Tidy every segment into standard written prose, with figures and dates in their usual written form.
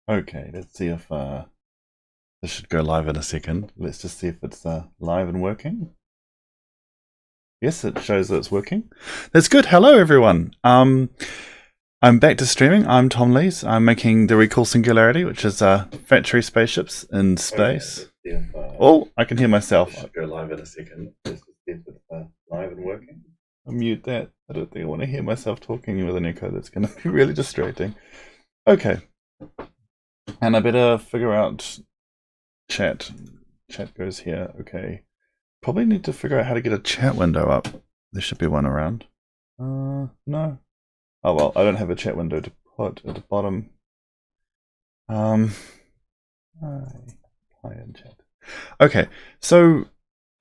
Okay, let's see if this should go live in a second. Let's just see if it's live and working. Yes, it shows that it's working. That's good. Hello, everyone. I'm back to streaming. I'm Tom Lees. I'm making the Recall Singularity, which is factory spaceships in space. Okay, oh, I can hear myself. Should go live in a second. Let's just see if it's live and working. I'll mute that. I don't think I want to hear myself talking with an echo. That's going to be really distracting. Okay. And I better figure out chat. Chat goes here. Okay. Probably need to figure out how to get a chat window up. There should be one around. No. Oh well, I don't have a chat window to put at the bottom. Hi in chat. Okay, so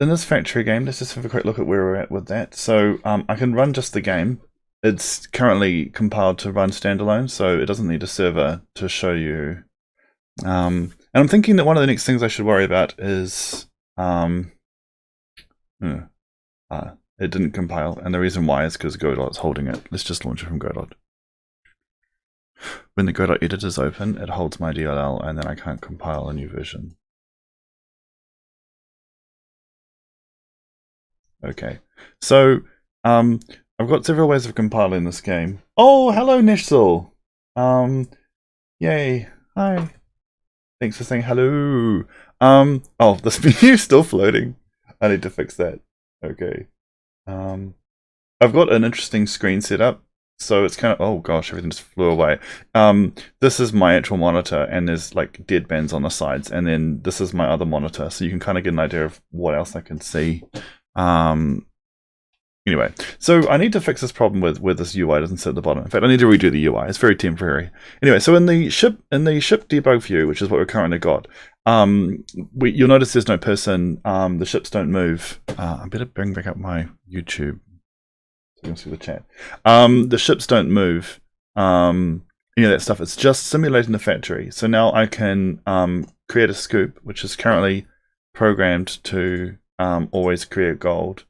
in this factory game, let's just have a quick look at where we're at with that. So I can run just the game. It's currently compiled to run standalone, so it doesn't need a server to show you. And I'm thinking that one of the next things I should worry about is it didn't compile, and the reason why is because Godot's holding it. Let's just launch it from Godot. When the Godot editor is open, it holds my DLL, and then I can't compile a new version. Okay, so I've got several ways of compiling this game. Oh, hello, Nishsul. Yay, hi. Thanks for saying hello. Oh, this menu's still floating. I need to fix that. Okay. I've got an interesting screen set up. So it's kind of, oh gosh, everything just flew away. This is my actual monitor, and there's like dead bands on the sides, and then this is my other monitor, so you can kind of get an idea of what else I can see. Anyway, so I need to fix this problem with where this UI doesn't sit at the bottom. In fact, I need to redo the UI. It's very temporary. Anyway, so in the ship debug view, which is what we've currently got, you'll notice there's no person. The ships don't move. I better bring back up my YouTube so you can see the chat. The ships don't move. That stuff. It's just simulating the factory. So now I can create a scoop, which is currently programmed to always create gold.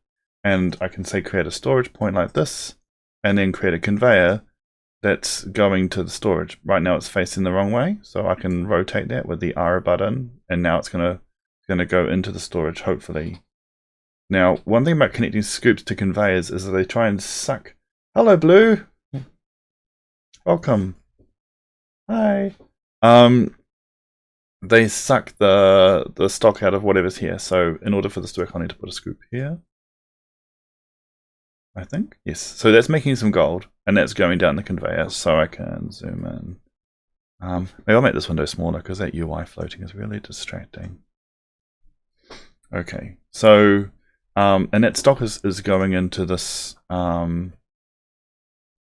And I can say create a storage point like this, and then create a conveyor that's going to the storage. Right now it's facing the wrong way, so I can rotate that with the R button, and now it's gonna go into the storage, hopefully. Now, one thing about connecting scoops to conveyors is that they try and suck. Hello, Blue. Welcome. Hi. They suck the stock out of whatever's here. So in order for this to work, I need to put a scoop here. I think. Yes. So that's making some gold, and that's going down the conveyor, so I can zoom in. Maybe I'll make this window smaller because that UI floating is really distracting. Okay. So, and that stock is going into this.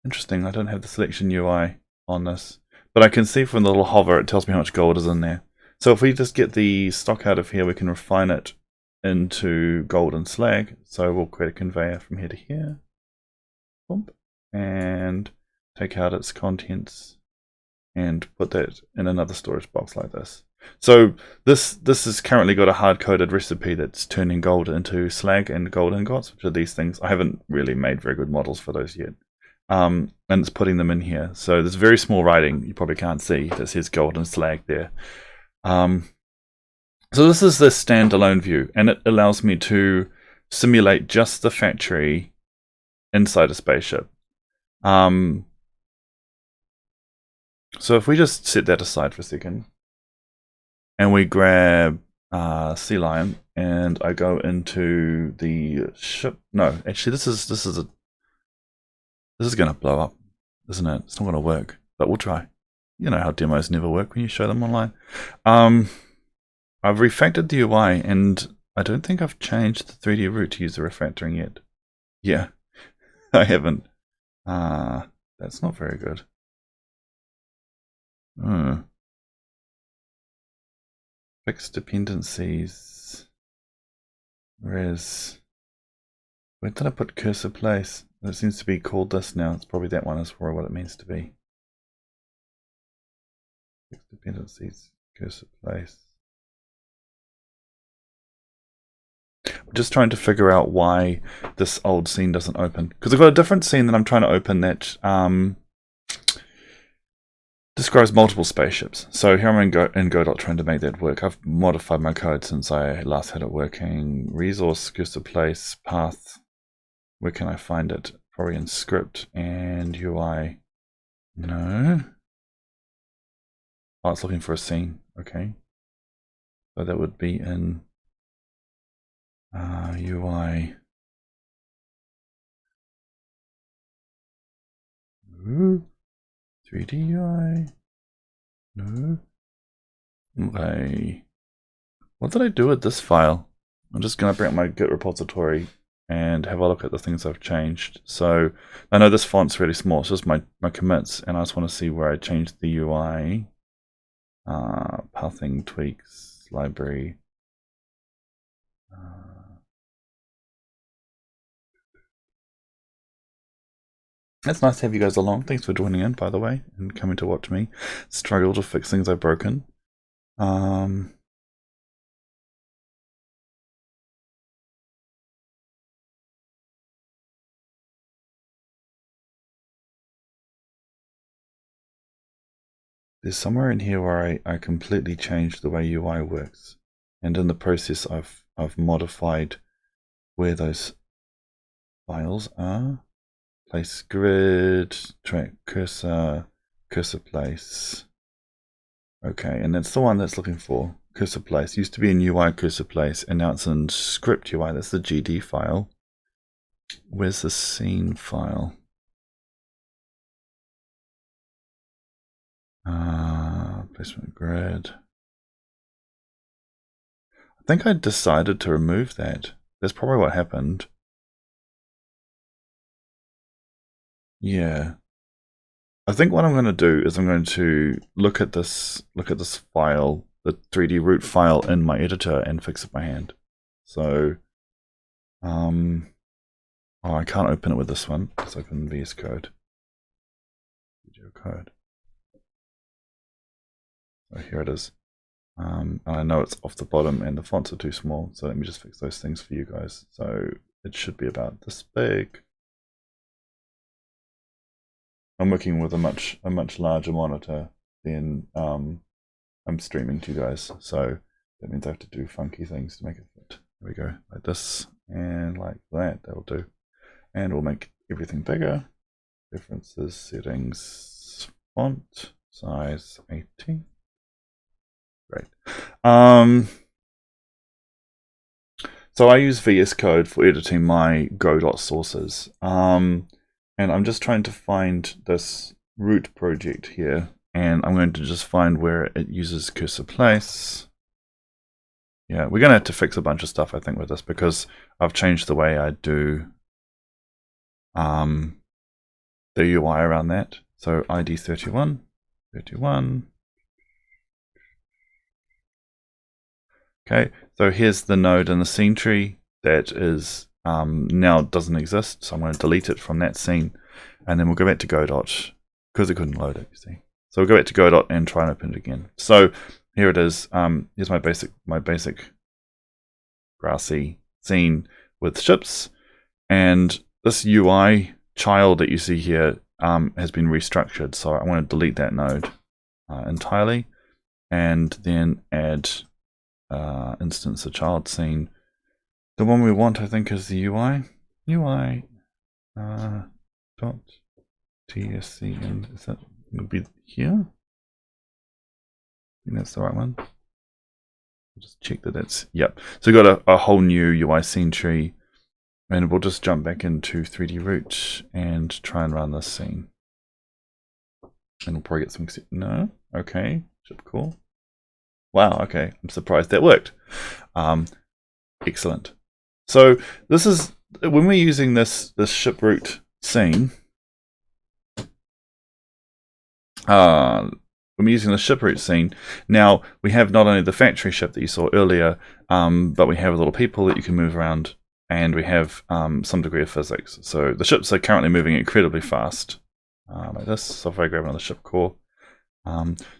Interesting. I don't have the selection UI on this, but I can see from the little hover it tells me how much gold is in there. So if we just get the stock out of here, we can refine it into gold and slag. So we'll create a conveyor from here to here, and take out its contents and put that in another storage box like this. So this has currently got a hard-coded recipe that's turning gold into slag and gold ingots, which are these things. I haven't really made very good models for those yet. And it's putting them in here. So there's very small writing you probably can't see that says gold and slag there. So this is the standalone view, and it allows me to simulate just the factory inside a spaceship. So if we just set that aside for a second, and we grab Sea Lion, and I go into the ship. No, actually, this is going to blow up, isn't it? It's not going to work, but we'll try. You know how demos never work when you show them online. I've refactored the UI, and I don't think I've changed the 3D route to use the refactoring yet. Yeah, I haven't. That's not very good. Fixed dependencies. Where did I put cursor place? It seems to be called this now. It's probably that one is for what it means to be. Fixed dependencies, cursor place. I'm just trying to figure out why this old scene doesn't open. Because I've got a different scene that I'm trying to open that describes multiple spaceships. So here I'm in Godot trying to make that work. I've modified my code since I last had it working. Resource, cursor place, path. Where can I find it? Probably in script and UI. No. Oh, it's looking for a scene. Okay. So that would be in UI. No. 3D UI. No. Okay. What did I do with this file? I'm just going to bring up my Git repository and have a look at the things I've changed. So I know this font's really small. It's just my commits, and I just want to see where I changed the UI. Pathing, tweaks, library. It's nice to have you guys along. Thanks for joining in, by the way, and coming to watch me struggle to fix things I've broken. There's somewhere in here where I completely changed the way UI works, and in the process I've modified where those files are. Place grid, track cursor, cursor place. Okay, and that's the one that's looking for cursor place. Used to be in UI cursor place, and now it's in script UI. That's the GD file. Where's the scene file? Placement grid. I think I decided to remove that. That's probably what happened. Yeah. I think what I'm going to do is I'm going to look at this file, the 3D root file in my editor, and fix it by hand. So, oh, I can't open it with this one. Let's open VS Code. Video code. So here it is. I know it's off the bottom and the fonts are too small, so let me just fix those things for you guys. So it should be about this big. I'm working with a much larger monitor than I'm streaming to you guys, so that means I have to do funky things to make it fit. There we go, like this and like that. That'll do, and we'll make everything bigger. Preferences, settings, font size 18. Great. So I use VS Code for editing my Godot sources. And I'm just trying to find this root project here, and I'm going to just find where it uses cursor place. Yeah, we're going to have to fix a bunch of stuff, I think, with this, because I've changed the way I do the UI around that. So ID 31. Okay, so here's the node in the scene tree that is now doesn't exist, so I'm going to delete it from that scene, and then we'll go back to Godot because it couldn't load it, you see. So we'll go back to Godot and try and open it again. So here it is. Here's my basic grassy scene with ships, and this UI child that you see here has been restructured. So I want to delete that node entirely, and then add instance a child scene. The one we want, I think, is the UI dot tscn. Is that going to be here? I think that's the right one. I'll just check that that's, yep. So we've got a whole new UI scene tree, and we'll just jump back into 3D root and try and run this scene. And we'll probably get some, no, okay, ship call. Wow, okay, I'm surprised that worked. Excellent. So this is, when we're using this ship root scene, when we're using the ship root scene, now we have not only the factory ship that you saw earlier, but we have little people that you can move around, and we have some degree of physics. So the ships are currently moving incredibly fast, like this. So if I grab another ship core,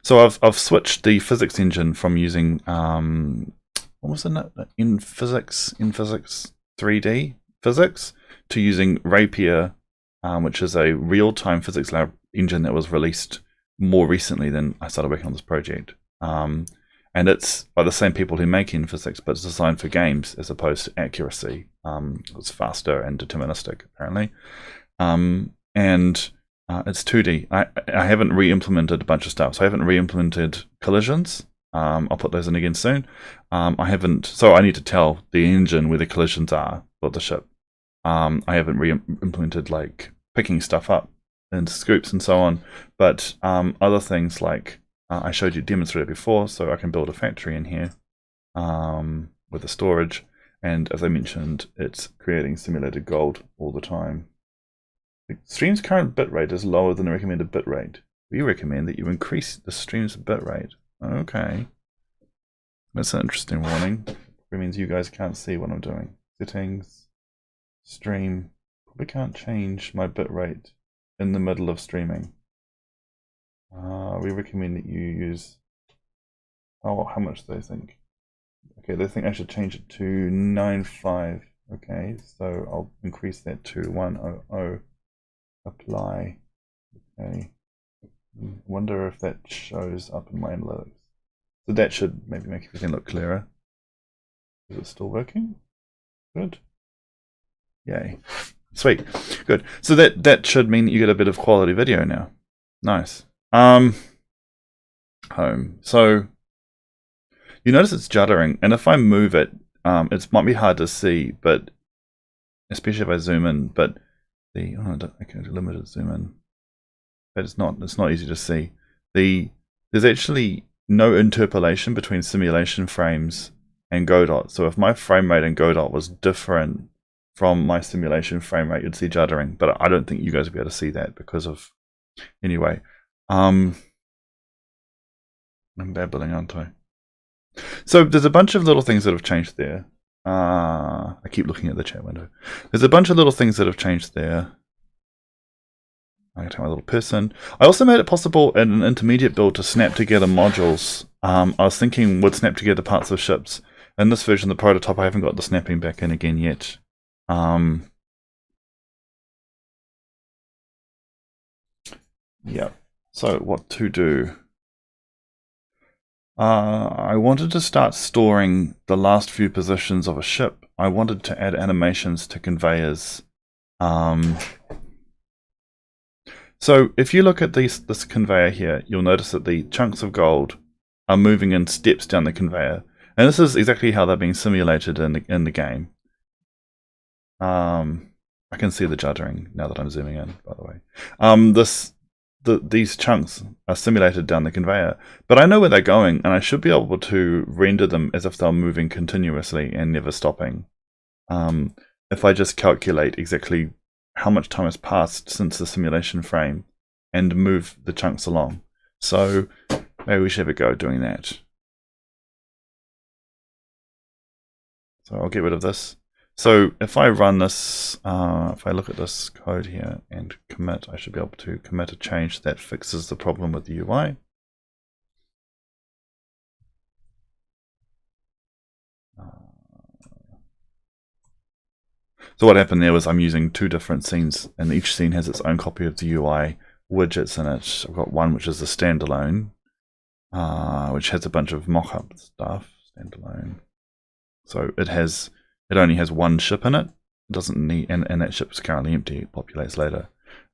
so I've switched the physics engine from using what was the in physics 3D physics to using Rapier, which is a real-time physics lab engine that was released more recently than I started working on this project. And it's by the same people who make N-Physics, but it's designed for games as opposed to accuracy. It's faster and deterministic, apparently. And it's 2D. I haven't re-implemented a bunch of stuff. So I haven't re-implemented collisions. I'll put those in again soon. I haven't, so I need to tell the engine where the collisions are for the ship. I haven't re-implemented like picking stuff up and scoops and so on, but other things like I showed you demonstrated before, so I can build a factory in here with the storage, and as I mentioned, it's creating simulated gold all the time. The stream's current bitrate is lower than the recommended bitrate. We recommend that you increase the stream's bitrate. Okay. That's an interesting warning. It means you guys can't see what I'm doing. Settings, stream. Probably can't change my bitrate in the middle of streaming. We recommend that you use, oh, how much do they think? Okay, they think I should change it to 9.5. Okay, so I'll increase that to 100. Apply. Okay. Wonder if that shows up in my analytics. So that should maybe make everything look clearer. Is it still working? Good. Yay. Sweet. Good. So that should mean that you get a bit of quality video now. Nice. Home. So you notice it's juddering, and if I move it, it might be hard to see, but especially if I zoom in, but the okay, limited zoom in. But it's not easy to see. There's actually no interpolation between simulation frames and Godot. So if my frame rate in Godot was different from my simulation frame rate, you'd see juddering. But I don't think you guys will be able to see that because of anyway. I'm babbling, aren't I? So there's a bunch of little things that have changed there. I keep looking at the chat window. There's a bunch of little things that have changed there. I can take my little person. I also made it possible in an intermediate build to snap together modules. I was thinking would snap together parts of ships. In this version of the prototype, I haven't got the snapping back in again yet. Yeah. So what to do? I wanted to start storing the last few positions of a ship. I wanted to add animations to conveyors. So if you look at this conveyor here, you'll notice that the chunks of gold are moving in steps down the conveyor. And this is exactly how they're being simulated in the game. I can see the juddering now that I'm zooming in, by the way. These chunks are simulated down the conveyor, but I know where they're going, and I should be able to render them as if they're moving continuously and never stopping. If I just calculate exactly how much time has passed since the simulation frame and move the chunks along. So maybe we should have a go doing that. So I'll get rid of this. So if I run this, if I look at this code here and commit, I should be able to commit a change that fixes the problem with the UI. So what happened there was I'm using two different scenes, and each scene has its own copy of the UI widgets in it. I've got one which is a standalone, which has a bunch of mock-up stuff. Standalone. So it only has one ship in it. It doesn't need, and that ship is currently empty. It populates later,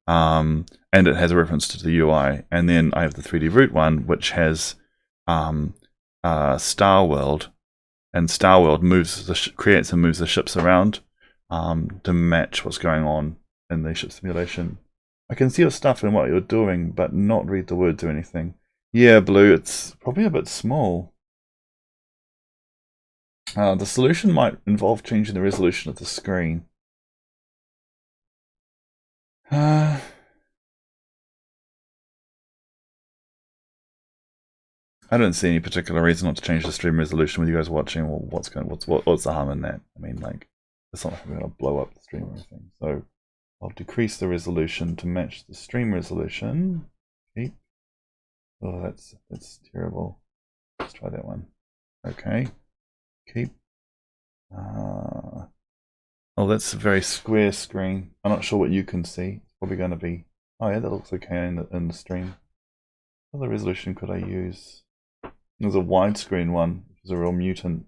and it has a reference to the UI. And then I have the 3D root one, which has Star World, and Star World creates and moves the ships around. To match what's going on in the ship simulation. I can see your stuff and what you're doing, but not read the words or anything. Yeah, Blue, it's probably a bit small. The solution might involve changing the resolution of the screen. I don't see any particular reason not to change the stream resolution with you guys watching. Well, what's the harm in that? I mean, like, it's not like we're going to blow up the stream or anything. So I'll decrease the resolution to match the stream resolution. Keep. Oh, that's terrible. Let's try that one. Okay. Keep. Oh, that's a very square screen. I'm not sure what you can see. It's probably going to be. Oh yeah, that looks okay in the stream. What other resolution could I use? There's a widescreen one, which is a real mutant.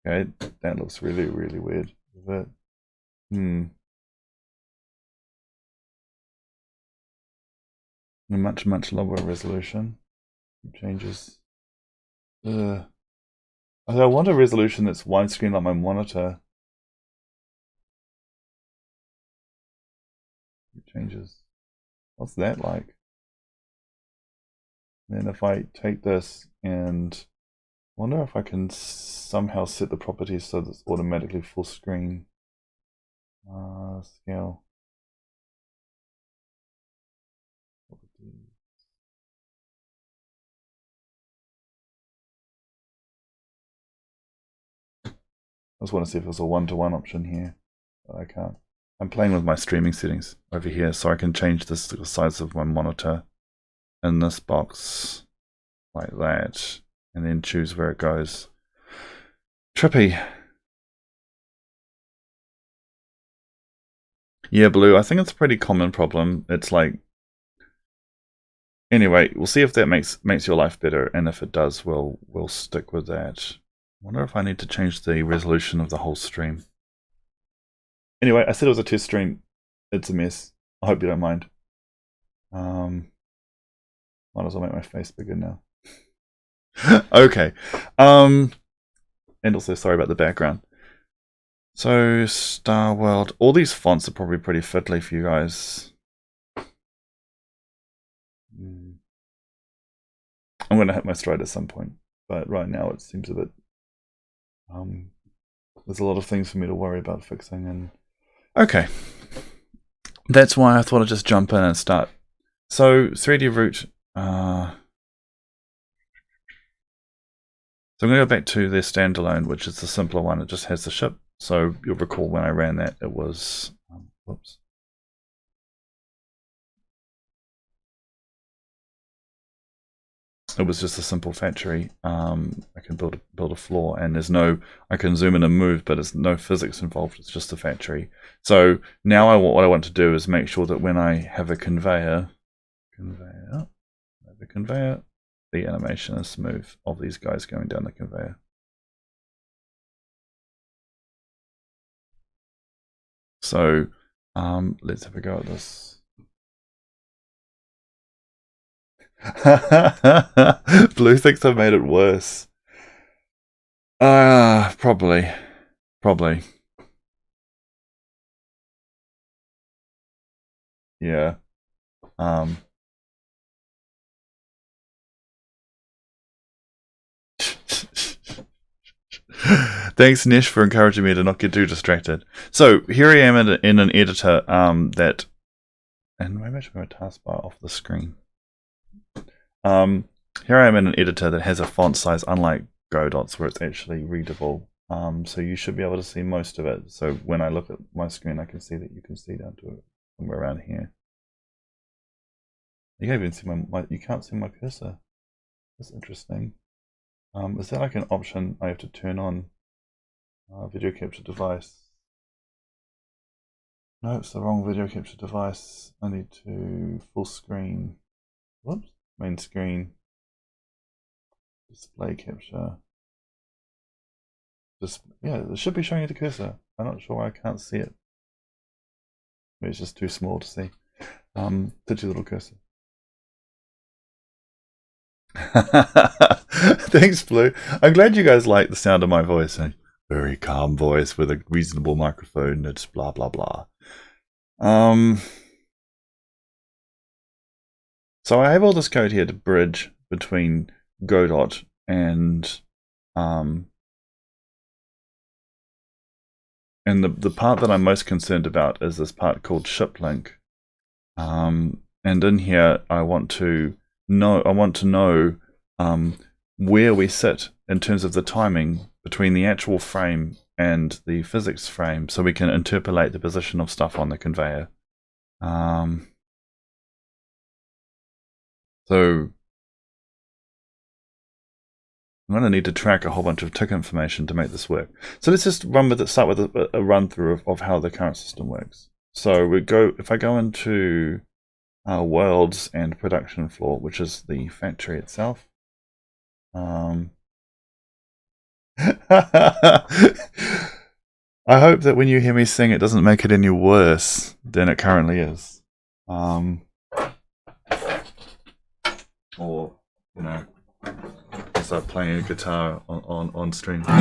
Okay, that looks really, really weird. But, a much, much lower resolution. Changes. I want a resolution that's widescreen like my monitor. Changes. What's that like? Then if I take this and wonder if I can somehow set the properties so that it's automatically full screen. Scale. I just want to see if there's a one-to-one option here, but I can't. I'm playing with my streaming settings over here, so I can change this to the size of my monitor in this box like that, and then choose where it goes. Trippy. Yeah, Blue, I think it's a pretty common problem. It's like, anyway, we'll see if that makes your life better, and if it does, we'll stick with that. I wonder if I need to change the resolution of the whole stream. Anyway, I said it was a test stream. It's a mess. I hope you don't mind. Might as well make my face bigger now. Okay. And also, sorry about the background. So, Star World. All these fonts are probably pretty fiddly for you guys. I'm going to hit my stride at some point, but right now it seems a bit... there's a lot of things for me to worry about fixing, and okay, that's why I thought I'd just jump in and start. So 3D Root, so I'm going to go back to their standalone, which is the simpler one. It just has the ship. So you'll recall when I ran that, it was whoops. It was just a simple factory. I can build a floor, and there's no, I can zoom in and move, but there's no physics involved. It's just a factory. So now what I want to do is make sure that when I have a conveyor, the animation is smooth of these guys going down the conveyor. So let's have a go at this. Blue thinks I've made it worse. Probably. Yeah. Thanks, Nish, for encouraging me to not get too distracted. So here I am in an editor that, and maybe I should go a taskbar off the screen. Here I am in an editor that has a font size unlike Godot's, where it's actually readable. So you should be able to see most of it. So when I look at my screen, I can see that you can see down to somewhere around here. You can't even see you can't see my cursor. That's interesting. Is that like an option I have to turn on? Video capture device. No, it's the wrong video capture device. I need to full screen. Whoops. Main screen. Display capture. Yeah, it should be showing you the cursor. I'm not sure why I can't see it. Maybe it's just too small to see. Touch your little cursor. Thanks, Blue. I'm glad you guys like the sound of my voice. A very calm voice with a reasonable microphone. It's blah blah blah. So I have all this code here to bridge between Godot and the part that I'm most concerned about is this part called ship link. And in here I want to know where we sit in terms of the timing between the actual frame and the physics frame, so we can interpolate the position of stuff on the conveyor. So I'm going to need to track a whole bunch of tick information to make this work. So let's just start with a run through of how the current system works. So if I go into worlds and production floor, which is the factory itself. I hope that when you hear me sing, it doesn't make it any worse than it currently is. Or, you know, start playing a guitar on stream. Can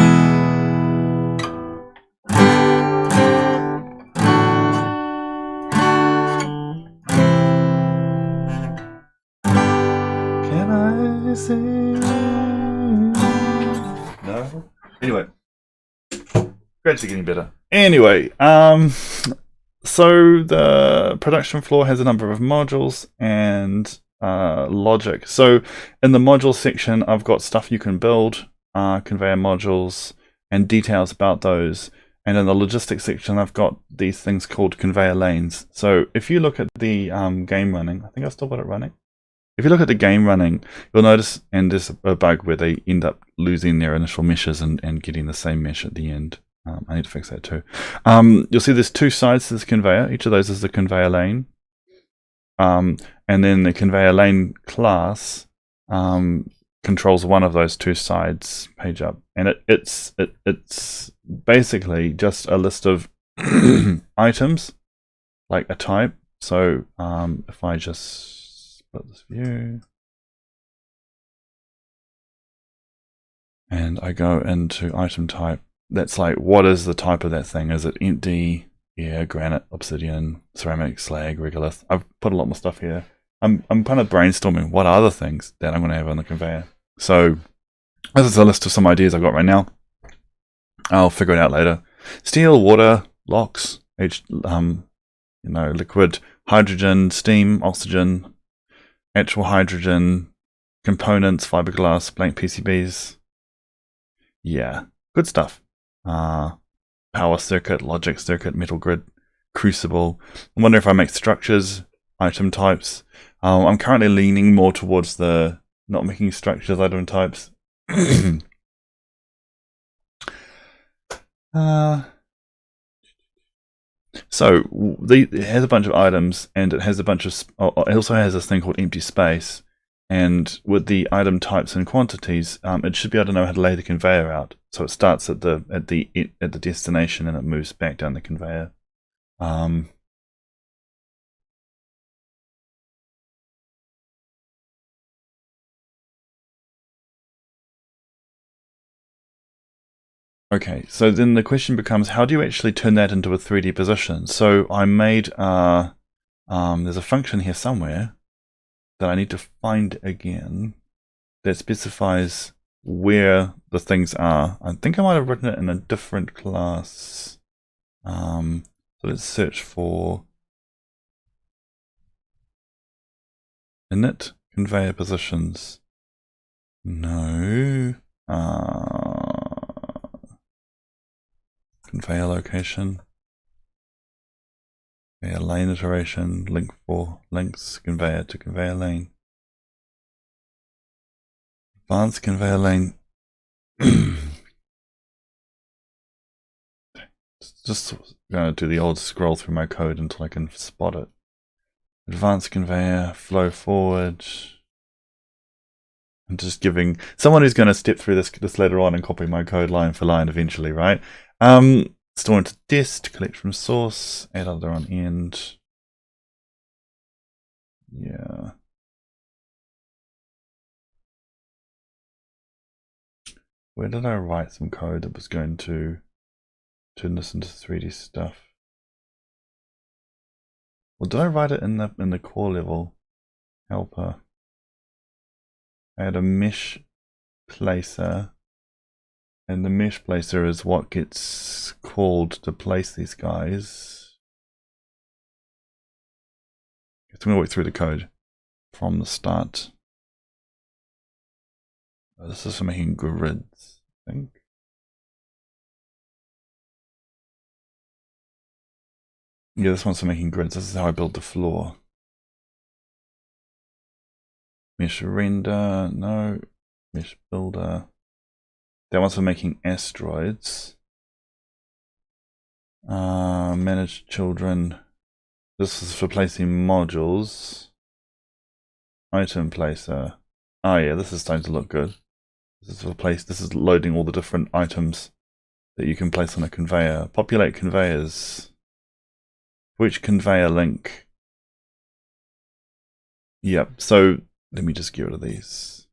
I sing? No? Anyway. Gradually getting better. Anyway, so the production floor has a number of modules and logic. So in the module section, I've got stuff you can build, conveyor modules, and details about those. And in the logistics section, I've got these things called conveyor lanes. So if you look at the game running, I think I've still got it running. If you look at the game running, you'll notice, and there's a bug where they end up losing their initial meshes and getting the same mesh at the end. I need to fix that too. You'll see there's two sides to this conveyor. Each of those is the conveyor lane. And then the conveyor lane class controls one of those two sides page up. And it's basically just a list of items, like a type. So if I just split this view, and I go into item type, that's like, what is the type of that thing? Is it empty? Yeah, granite, obsidian, ceramic, slag, regolith. I've put a lot more stuff here. I'm kind of brainstorming what are the things that I'm going to have on the conveyor. So this is a list of some ideas I've got right now. I'll figure it out later. Steel, water, locks, liquid, hydrogen, steam, oxygen, actual hydrogen, components, fiberglass, blank PCBs. Yeah, good stuff. Power circuit, logic circuit, metal grid, crucible. I wonder if I make structures, item types. I'm currently leaning more towards the not making structures, item types. So it has a bunch of items, and it has a bunch of. It also has this thing called empty space. And with the item types and quantities, it should be able to know how to lay the conveyor out. So it starts at the destination and it moves back down the conveyor. Okay, so then the question becomes, how do you actually turn that into a 3D position? So I made there's a function here somewhere that I need to find again that specifies where the things are. I think I might have written it in a different class. So let's search for init conveyor positions. No. Conveyor location. Conveyor lane iteration. Link for links conveyor to conveyor lane. Advanced conveyor lane. Just going to do the old scroll through my code until I can spot it. Advanced conveyor, flow forward. I'm just giving someone who's going to step through this later on and copy my code line for line eventually, right? Store into dist, collect from source, add other on end. Yeah. Where did I write some code that was going to turn this into 3D stuff? Well, did I write it in the core level helper? I had a mesh placer, and the mesh placer is what gets called to place these guys. I'm going to work through the code from the start. This is for making grids, I think. Yeah, this one's for making grids. This is how I build the floor. Mesh render, no. Mesh builder. That one's for making asteroids. Manage children. This is for placing modules. item placer. Oh yeah, this is starting to look good. This is a place. This is loading all the different items that you can place on a conveyor. Populate conveyors. Which conveyor link? Yep. So let me just get rid of these.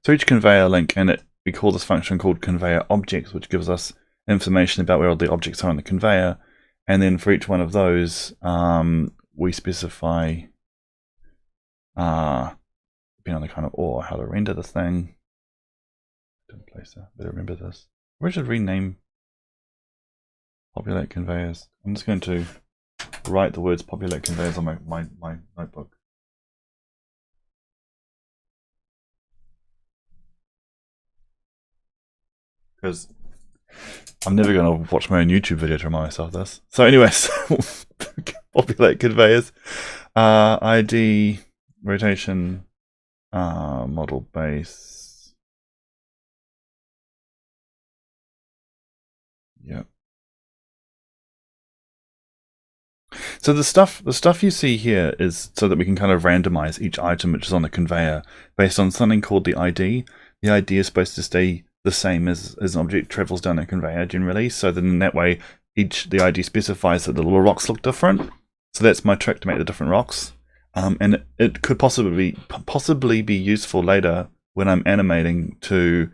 So each conveyor link, and we call this function called conveyor objects, which gives us information about where all the objects are on the conveyor. And then for each one of those, we specify, depending on the kind of or how to render this thing. Placer. Better remember this. We should rename populate conveyors. I'm just going to write the words populate conveyors on my notebook. Because I'm never going to watch my own YouTube video to remind myself of this. So anyways, populate conveyors. ID, rotation, model base. Yep. So the stuff you see here is so that we can kind of randomize each item which is on the conveyor based on something called the ID. The ID is supposed to stay the same as an object travels down a conveyor generally. So then in that way, the ID specifies that the little rocks look different. So that's my trick to make the different rocks. And it could possibly be useful later when I'm animating to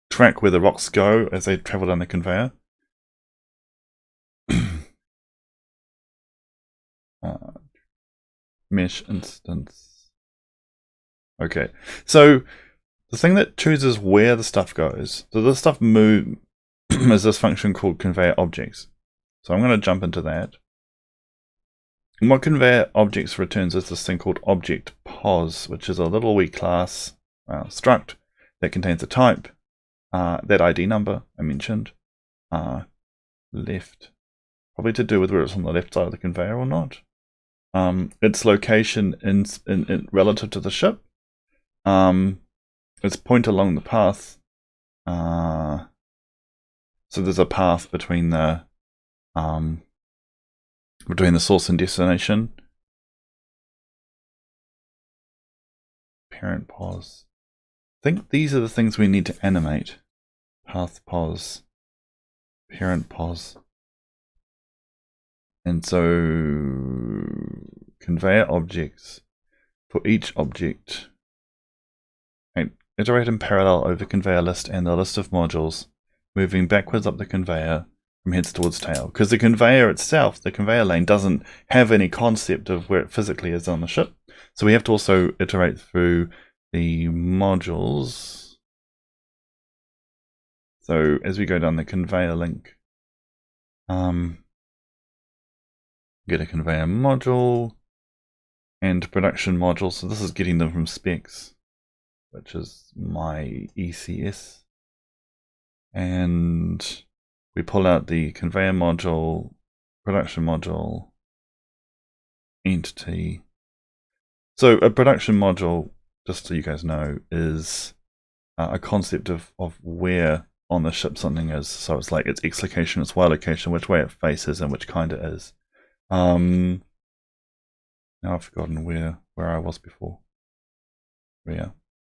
track where the rocks go as they travel down the conveyor. Mesh instance. Okay, so the thing that chooses where the stuff goes, so this stuff move is this function called conveyor objects. So I'm going to jump into that. And what conveyor objects returns is this thing called object pos, which is a little wee class struct that contains a type, that ID number I mentioned, left, probably to do with whether it's on the left side of the conveyor or not. Its location in relative to the ship, its point along the path. So there's a path between the source and destination. Parent pos. I think these are the things we need to animate. Path pos, parent pos. And so conveyor objects, for each object, iterate in parallel over conveyor list and the list of modules, moving backwards up the conveyor from heads towards tail. Because the conveyor itself, the conveyor lane, doesn't have any concept of where it physically is on the ship. So we have to also iterate through the modules. So as we go down the conveyor link, get a conveyor module and production module. So this is getting them from specs, which is my ECS. And we pull out the conveyor module, production module, entity. So a production module, just so you guys know, is a concept of where on the ship something is. So it's like its X location, its Y location, which way it faces, and which kind it is. Now I've forgotten where I was before. Yeah.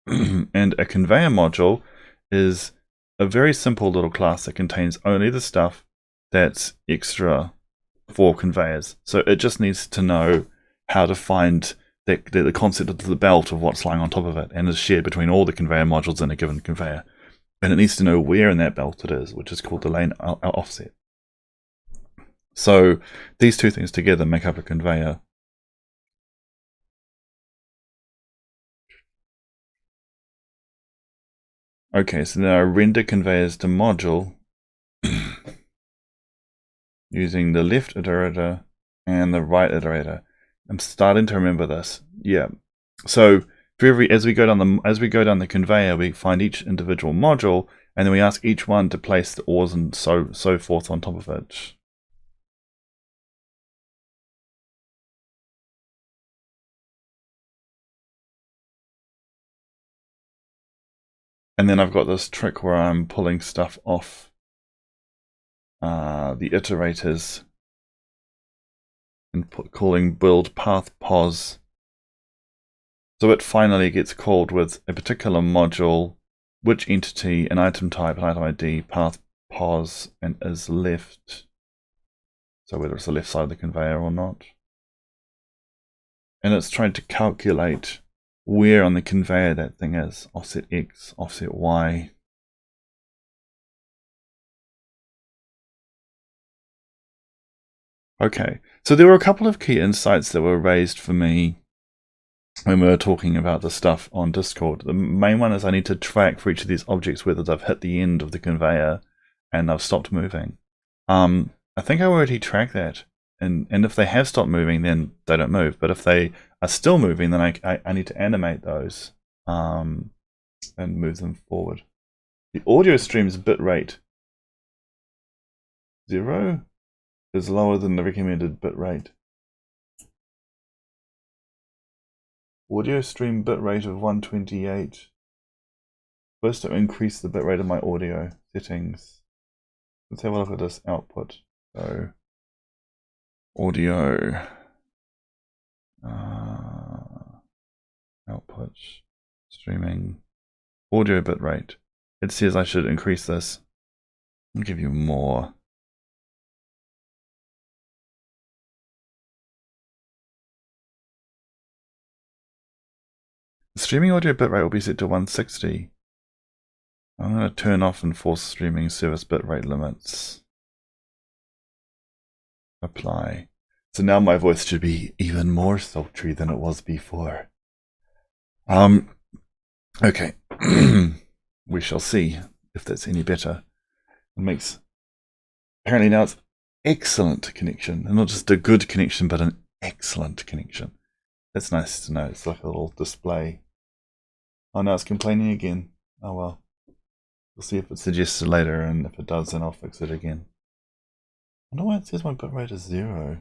And a conveyor module is a very simple little class that contains only the stuff that's extra for conveyors. So it just needs to know how to find the concept of the belt of what's lying on top of it, and is shared between all the conveyor modules in a given conveyor. And it needs to know where in that belt it is, which is called the lane offset. So these two things together make up a conveyor. Okay, so now I render conveyors to module using the left iterator and the right iterator. I'm starting to remember this. Yeah. So for as we go down the conveyor, we find each individual module, and then we ask each one to place the ores and so forth on top of it. And then I've got this trick where I'm pulling stuff off the iterators and calling build path pos. So it finally gets called with a particular module, which entity, an item type, an item ID, path pos, and is left. So whether it's the left side of the conveyor or not. And it's trying to calculate where on the conveyor that thing is. Offset X, offset Y. Okay, so there were a couple of key insights that were raised for me when we were talking about the stuff on Discord. The main one is I need to track for each of these objects whether they've hit the end of the conveyor and they've stopped moving. I think I already tracked that, and if they have stopped moving, then they don't move. But if they are still moving, then I need to animate those and move them forward. The audio stream's bitrate 0 is lower than the recommended bitrate. Audio stream bitrate of 128. Supposed to increase the bitrate of my audio settings. Let's have a look at this output. So, audio output streaming audio bitrate. It says I should increase this. I'll give you more. The streaming audio bitrate will be set to 160. I'm going to turn off enforce streaming service bitrate limits. Apply. So now my voice should be even more sultry than it was before. Okay. We shall see if that's any better. It makes, apparently now it's excellent connection, and not just a good connection, but an excellent connection. That's nice to know. It's like a little display. Oh, now it's complaining again. Oh well. We'll see if it suggests it later, and if it does, then I'll fix it again. I don't know why it says my bitrate is 0.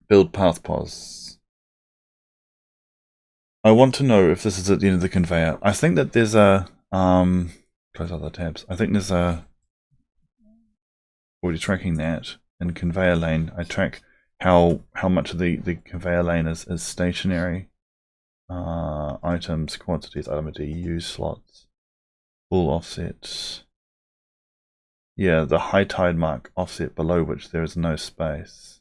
Build path pos. I want to know if this is at the end of the conveyor. I think that there's a close other tabs. I think there's a already tracking that in conveyor lane. I track how much of the conveyor lane is stationary. Items, quantities, item ID, use slots, full offsets. Yeah, the high tide mark offset below which there is no space.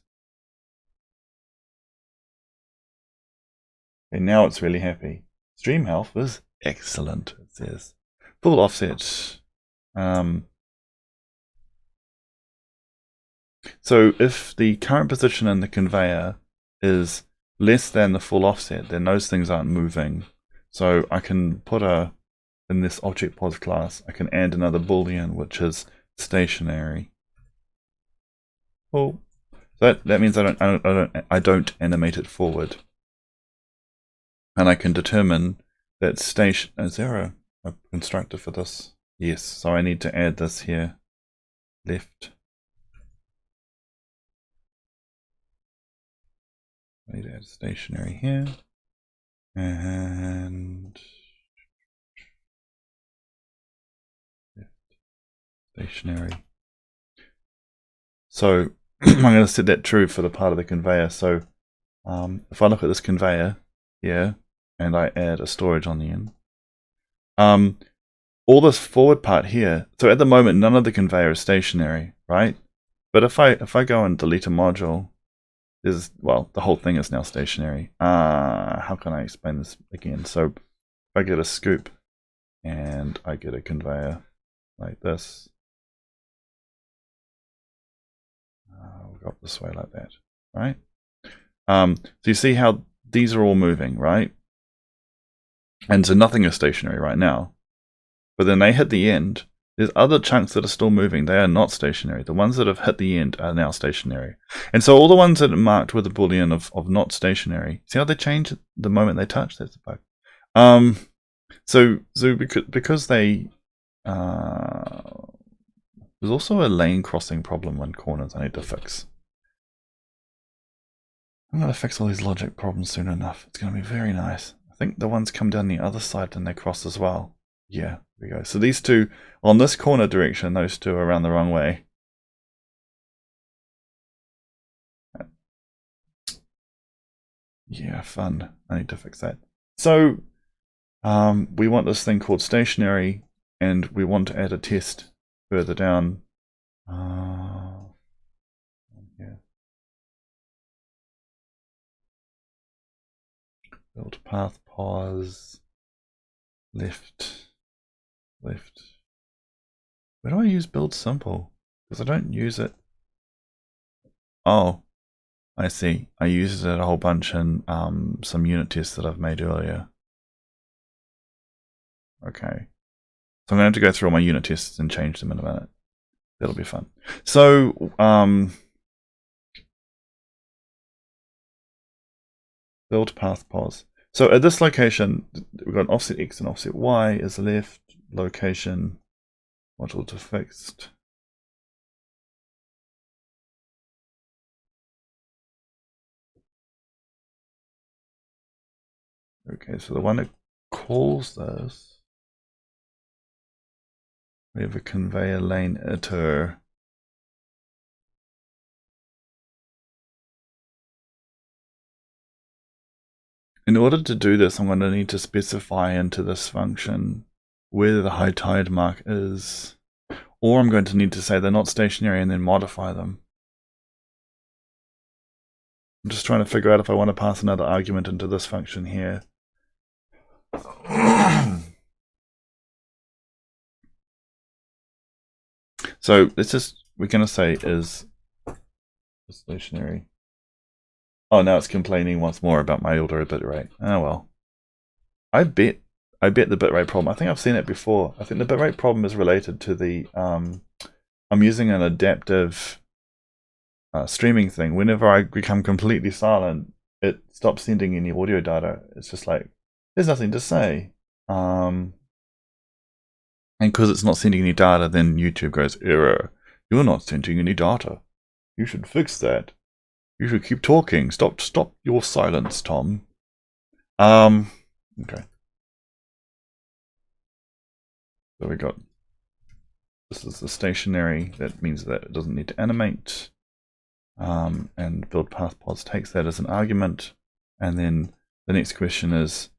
And now it's really happy. Stream health is excellent, it says. Full offset. So if the current position in the conveyor is less than the full offset, then those things aren't moving. So I can put in this object pos class, I can add another boolean which is stationary. Well, that means I don't animate it forward, and I can determine that station. Is there a constructor for this? Yes. So I need to add this here. Left. I need to add stationary here, and stationary. So I'm going to set that true for the part of the conveyor. So if I look at this conveyor here and I add a storage on the end, all this forward part here, so at the moment none of the conveyor is stationary, right? But if I go and delete a module, well, the whole thing is now stationary. How can I explain this again? So if I get a scoop and I get a conveyor like this, we'll go up this way like that, right? So you see how these are all moving, right? And so nothing is stationary right now. But then they hit the end. There's other chunks that are still moving. They are not stationary. The ones that have hit the end are now stationary. And so all the ones that are marked with a boolean of not stationary, see how they change the moment they touch? That's the bug. So because they there's also a lane crossing problem on corners I need to fix. I'm going to fix all these logic problems soon enough. It's going to be very nice. I think the ones come down the other side and they cross as well. Yeah, there we go. So these two on this corner direction, those two are around the wrong way. Yeah, fun. I need to fix that. So we want this thing called stationary, and we want to add a test further down. Yeah. Build path pause, left. Where do I use build simple? Because I don't use it. Oh, I see. I used it a whole bunch in some unit tests that I've made earlier. Okay. So I'm going to have to go through all my unit tests and change them in a minute. That'll be fun. So, build path pause. So at this location, we've got an offset X and offset Y is left, location, module to fixed. Okay, so the one that calls this, we have a conveyor lane iter. In order to do this, I'm going to need to specify into this function where the high tide mark is, or I'm going to need to say they're not stationary and then modify them. I'm just trying to figure out if I want to pass another argument into this function here. So let's just, we're going to say is stationary. Oh, now it's complaining once more about my older bitrate. Oh well. I bet the bitrate problem, I think I've seen it before. I think the bitrate problem is related to the, I'm using an adaptive streaming thing. Whenever I become completely silent, it stops sending any audio data. It's just like, there's nothing to say. And because it's not sending any data, then YouTube goes, error. You're not sending any data. You should fix that. You should keep talking. Stop your silence, Tom. Okay. So we got, this is the stationary. That means that it doesn't need to animate. And build path pause takes that as an argument. And then the next question is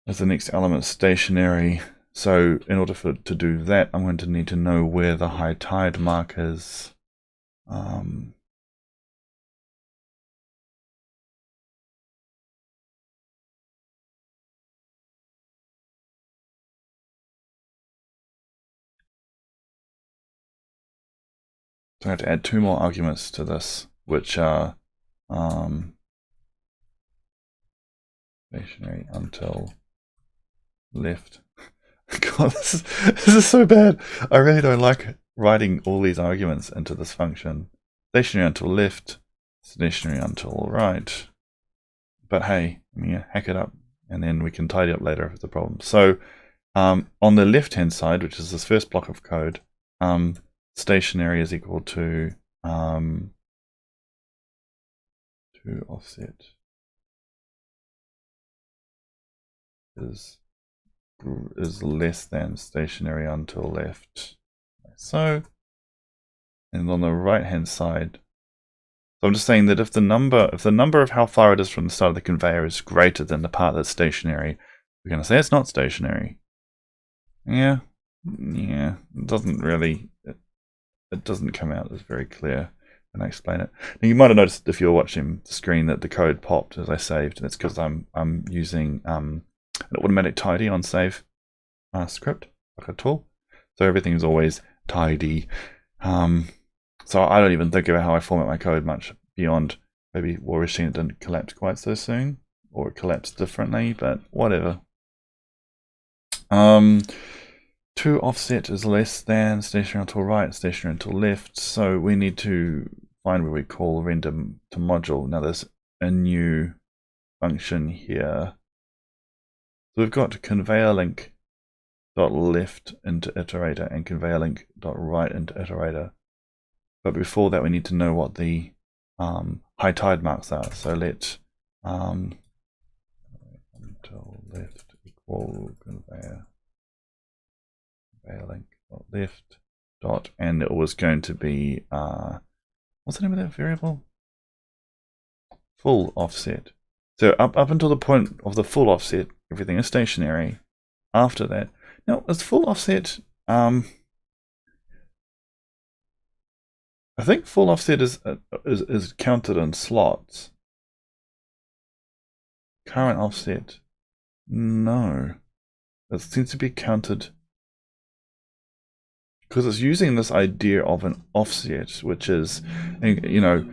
the next element stationary? So in order to do that, I'm going to need to know where the high tide mark is. So I have to add 2 more arguments to this, which are stationary until left. God, this is so bad. I really don't like writing all these arguments into this function. Stationary until left, stationary until right. But hey, I mean, hack it up, and then we can tidy up later if it's a problem. So on the left-hand side, which is this first block of code, stationary is equal to offset is less than stationary until left. So, and on the right-hand side, so I'm just saying that if the number of how far it is from the start of the conveyor is greater than the part that's stationary, we're going to say it's not stationary. Yeah, it doesn't really, it doesn't come out as very clear when I explain it. Now you might have noticed if you're watching the screen that the code popped as I saved, and it's because I'm using an automatic tidy on save script, like a tool. So everything's always tidy. So I don't even think about how I format my code much beyond maybe Warishing it didn't collapse quite so soon, or it collapsed differently, but whatever. 2 offset is less than stationary until right, stationary until left. So we need to find where we call render to module. Now there's a new function here. So we've got conveyor link dot left into iterator and conveyor link dot right into iterator. But before that, we need to know what the high tide marks are. So let until left equal conveyor link dot left dot, and it was going to be what's the name of that variable? full offset. So up until the point of the full offset, everything is stationary. After that, now is full offset. I think full offset is counted in slots. Current offset, no, it seems to be counted because it's using this idea of an offset, which is, you know,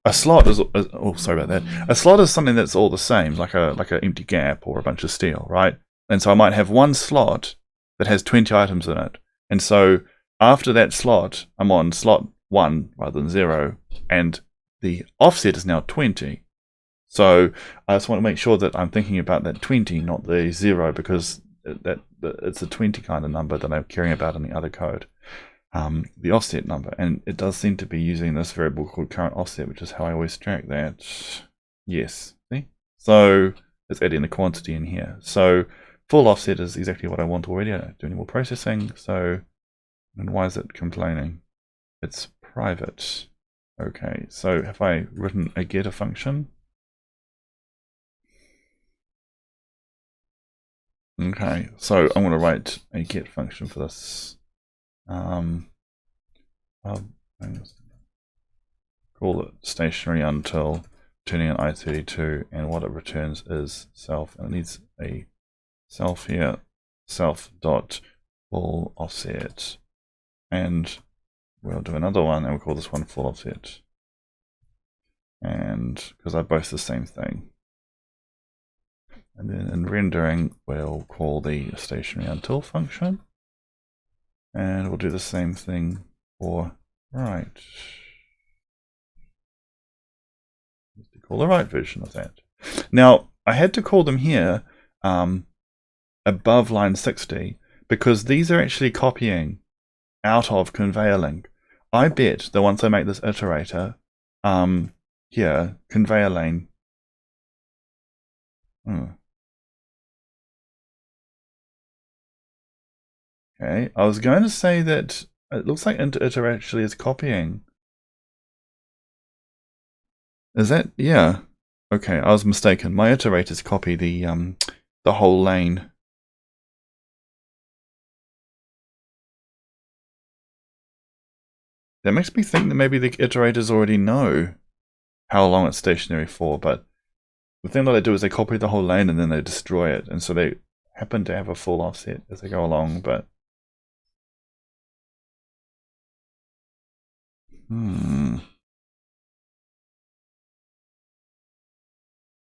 a slot is, oh, sorry about that. A slot is something that's all the same, like an empty gap or a bunch of steel, right? And so I might have one slot that has 20 items in it. And so after that slot, I'm on slot 1 rather than 0, and the offset is now 20. So I just want to make sure that I'm thinking about that 20, not the 0, because it's a 20 kind of number that I'm caring about in the other code. The offset number, and it does seem to be using this variable called current offset, which is how I always track that. Yes, see? So it's adding the quantity in here. So full offset is exactly what I want already. I don't do any more processing. So, and why is it complaining? It's private. Okay, so have I written a getter function? Okay, so I'm going to write a get function for this. Call it stationary until turning an I32, and what it returns is self, and it needs a self here, self dot full offset, and we'll do another one, and we'll call this one full offset, and because they're both the same thing. And then in rendering, we'll call the stationary until function, and we'll do the same thing for right. To call the right version of that. Now, I had to call them here above line 60 because these are actually copying out of conveyor link. I bet that once I make this iterator here, conveyor lane. Okay, I was going to say that it looks like iterator actually is copying. Is that, yeah? Okay, I was mistaken. My iterators copy the whole lane. That makes me think that maybe the iterators already know how long it's stationary for, but the thing that they do is they copy the whole lane and then they destroy it, and so they happen to have a full offset as they go along, but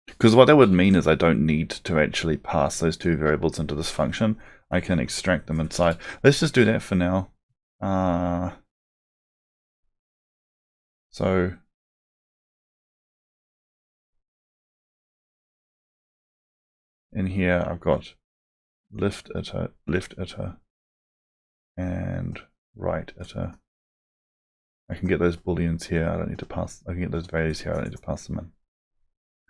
because what that would mean is I don't need to actually pass those two variables into this function. I can extract them inside. Let's just do that for now. So in here I've got left iter, and right iter. I can get those booleans here. I don't need to pass. I can get those values here. I don't need to pass them in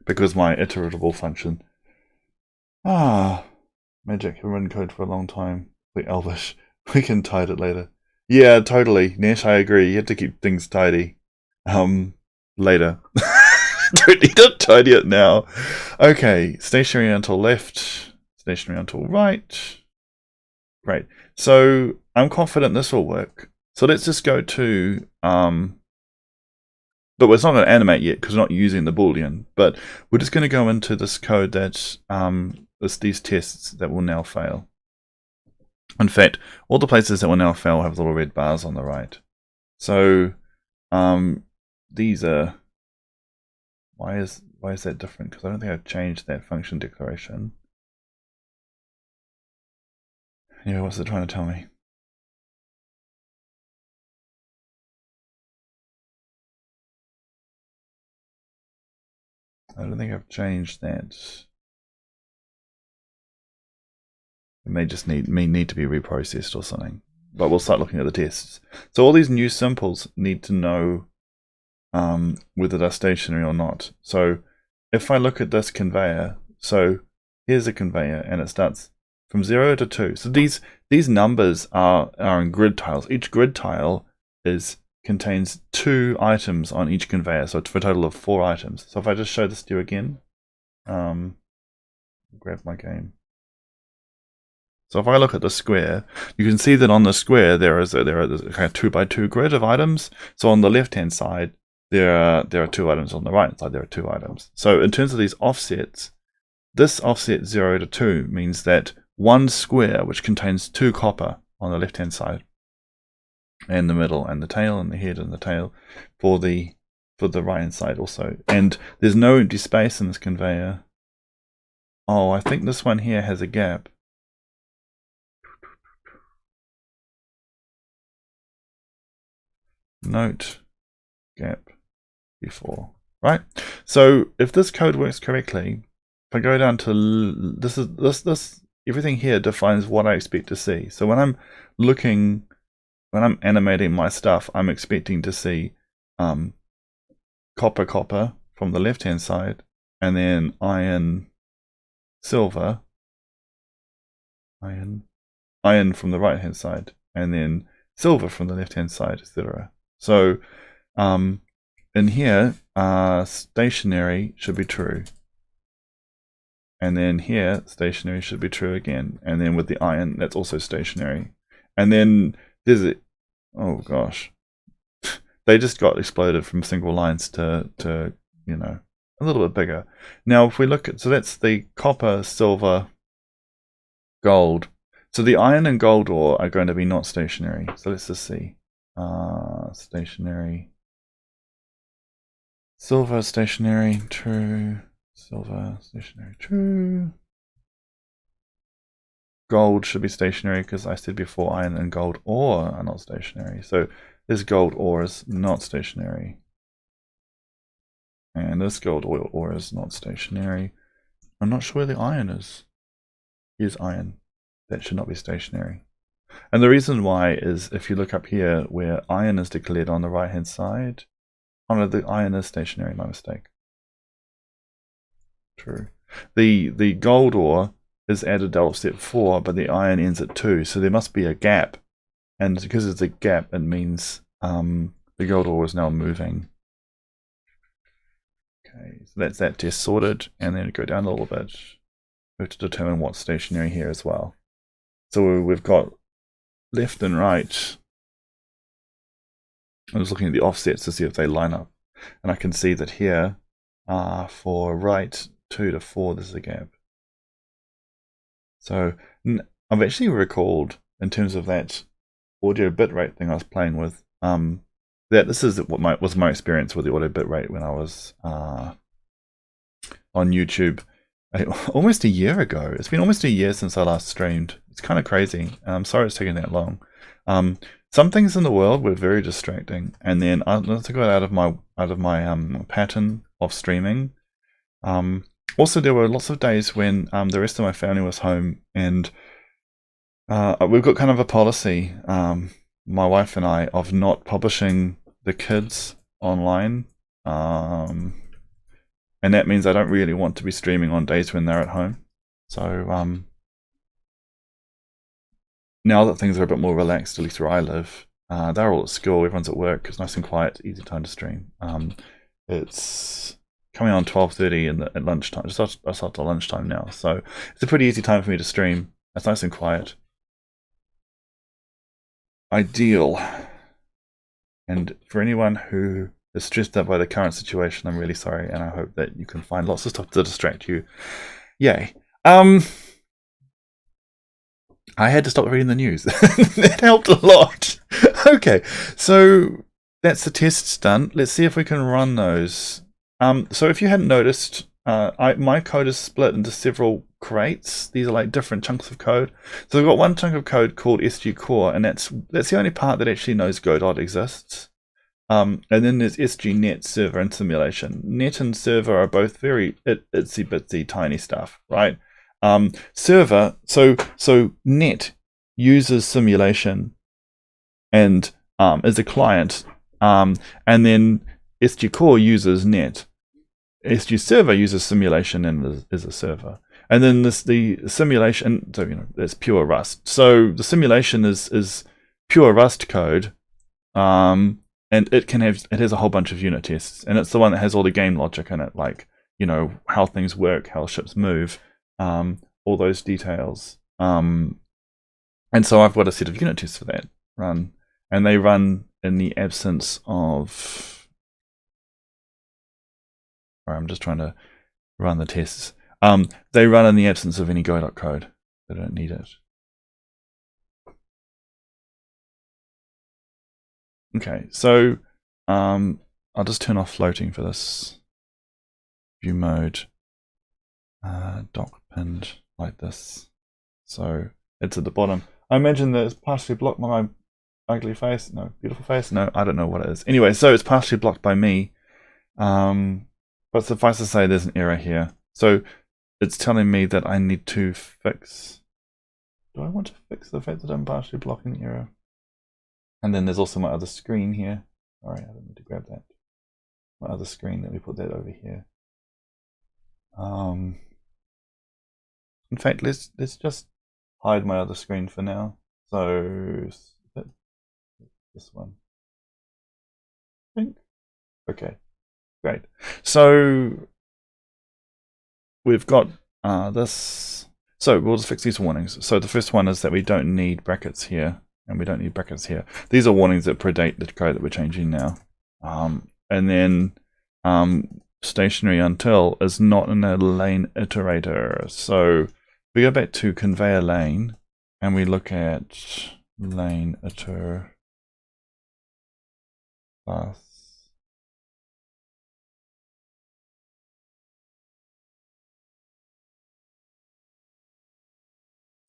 because my iteratable function. Magic. I've written code for a long time. Like Elvish. We can tide it later. Yeah, totally. Nash, I agree. You have to keep things tidy. Later. Don't need to tidy it now. Okay, stationary until left, stationary until right. Great. So I'm confident this will work. So let's just go to, but it's not going to animate yet because we're not using the Boolean, but we're just going to go into this code that is these tests that will now fail. In fact, all the places that will now fail have little red bars on the right. So these are, why is that different? Because I don't think I've changed that function declaration. Yeah, what's it trying to tell me? I don't think I've changed that. It may just need to be reprocessed or something. But we'll start looking at the tests. So all these new simples need to know whether they're stationary or not. So if I look at this conveyor, so here's a conveyor and it starts from 0 to 2. So these numbers are in grid tiles. Each grid tile is contains 2 items on each conveyor, so for a total of 4 items. So if I just show this to you again, grab my game. So if I look at the square, you can see that on the square there are a kind of 2 by 2 grid of items. So on the left-hand side, there are 2 items. On the right side, there are 2 items. So in terms of these offsets, this offset 0 to 2 means that 1 square, which contains 2 copper on the left-hand side, and the middle, and the tail, and the head, and the tail, for the right-hand side also. And there's no empty space in this conveyor. Oh, I think this one here has a gap. Note gap before, right? So if this code works correctly, if I go down to this everything here defines what I expect to see. So when I'm animating my stuff, I'm expecting to see copper from the left hand side, and then iron silver, iron from the right hand side, and then silver from the left hand side, etc. So in here, stationary should be true, and then here stationary should be true again, and then with the iron, that's also stationary. And then there's it. Oh gosh, they just got exploded from single lines to you know, a little bit bigger. Now if we look at, so that's the copper, silver, gold. So the iron and gold ore are going to be not stationary. So let's just see. Stationary. Silver, stationary, true. Silver, stationary, true. Gold should be stationary because I said before iron and gold ore are not stationary. So this gold ore is not stationary. And this gold ore is not stationary. I'm not sure where the iron is. Here's iron. That should not be stationary. And the reason why is if you look up here where iron is declared on the right hand side, oh no, the iron is stationary, my mistake. True. The gold ore is added at step 4, but the iron ends at 2, so there must be a gap. And because it's a gap, it means the gold ore is now moving. Okay, so that's that test sorted, and then go down a little bit. We have to determine what's stationary here as well. So we've got left and right. I was looking at the offsets to see if they line up, and I can see that here for right 2 to 4 there's a gap. So I've actually recalled, in terms of that audio bitrate thing I was playing with, that this is what was my experience with the audio bitrate when I was on YouTube almost a year ago. It's been almost a year since I last streamed. It's kind of crazy. I'm sorry it's taking that long. Some things in the world were very distracting, and then once I got out of my pattern of streaming. Also, there were lots of days when the rest of my family was home, and we've got kind of a policy, my wife and I, of not publishing the kids online, and that means I don't really want to be streaming on days when they're at home. So now that things are a bit more relaxed, at least where I live, they're all at school, everyone's at work, it's nice and quiet, easy time to stream. It's coming on 12:30 at lunchtime, just after lunchtime now, so it's a pretty easy time for me to stream. It's nice and quiet. Ideal. And for anyone who is stressed out by the current situation, I'm really sorry, and I hope that you can find lots of stuff to distract you. Yay. I had to stop reading the news. It helped a lot. Okay, so that's the tests done. Let's see if we can run those. So if you hadn't noticed, my code is split into several crates. These are like different chunks of code. So we've got one chunk of code called SG Core, and that's the only part that actually knows Godot exists. And then there's SG Net, Server, and Simulation. Net and Server are both very itsy bitsy tiny stuff, right? Server, so Net uses simulation and is a client, and then SG Core uses Net. SG Server uses simulation and is a server. And then the simulation, so it's pure Rust. So the simulation is pure Rust code, and it has a whole bunch of unit tests, and it's the one that has all the game logic in it, like, you know, how things work, how ships move, all those details. And so I've got a set of unit tests for that run, and they run in the absence of. I'm just trying to run the tests. They run in the absence of any go.code. They don't need it. Okay, so I'll just turn off floating for this view mode. Dock pinned like this. So it's at the bottom. I imagine that it's partially blocked by my ugly face. No, beautiful face. No, I don't know what it is. Anyway, so it's partially blocked by me. But suffice to say, there's an error here. So it's telling me that I need to fix. Do I want to fix the fact that I'm partially blocking the error? And then there's also my other screen here. Alright, I don't need to grab that. My other screen, let me put that over here. In fact, let's just hide my other screen for now. So this one. I think. Okay, great. So we've got this. So we'll just fix these warnings. So the first one is that we don't need brackets here, and we don't need brackets here. These are warnings that predate the code that we're changing now. And then stationary until is not in a lane iterator. So we go back to conveyor lane and we look at lane iter class.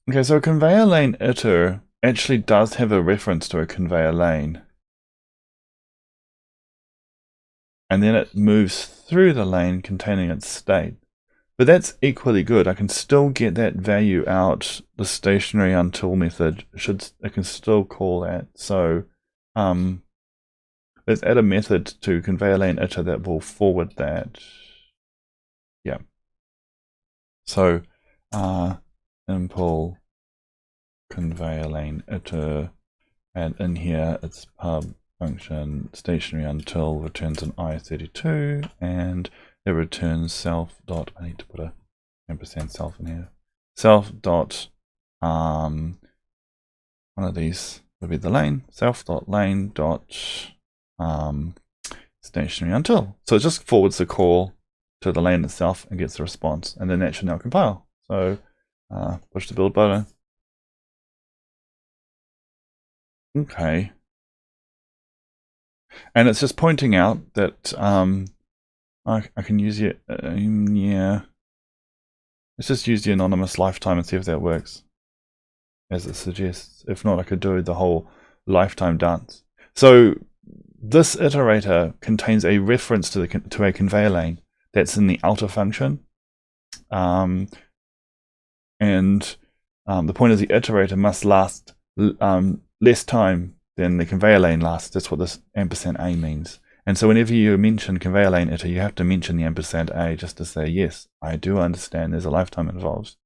Okay, so a conveyor lane iter actually does have a reference to a conveyor lane. And then it moves through the lane containing its state. But that's equally good. I can still get that value out. The stationary until method I can still call that. So let's add a method to conveyor lane iter that will forward that. Yeah. So impl conveyor lane iter, and in here it's pub function stationary until returns an I32, and it returns self dot, I need to put a ampersand self in here, self dot one of these would be the lane, self dot lane dot stationary until. So it just forwards the call to the lane itself and gets the response, and then that should now compile. So push the build button. Okay. And it's just pointing out that I can use it. Yeah. Let's just use the anonymous lifetime and see if that works, as it suggests. If not, I could do the whole lifetime dance. So this iterator contains a reference to a conveyor lane that's in the outer function. And the point is the iterator must last less time than the conveyor lane lasts. That's what this ampersand A means. And so whenever you mention conveyor lane iter, you have to mention the ampersand A just to say, yes, I do understand there's a lifetime involved.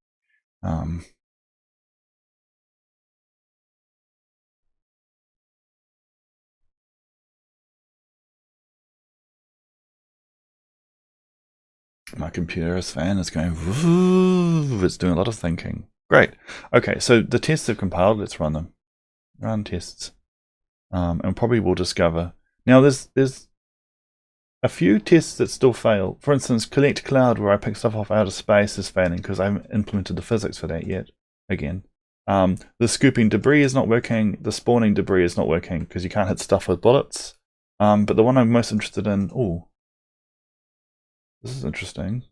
My computer's fan is going, woo, it's doing a lot of thinking. Great. Okay, so the tests have compiled. Let's run them. Run tests. And probably we'll discover. Now there's a few tests that still fail. For instance, collect cloud, where I pick stuff off outer space, is failing because I haven't implemented the physics for that yet. Again. The scooping debris is not working. The spawning debris is not working because you can't hit stuff with bullets. But the one I'm most interested in, oh, this is interesting.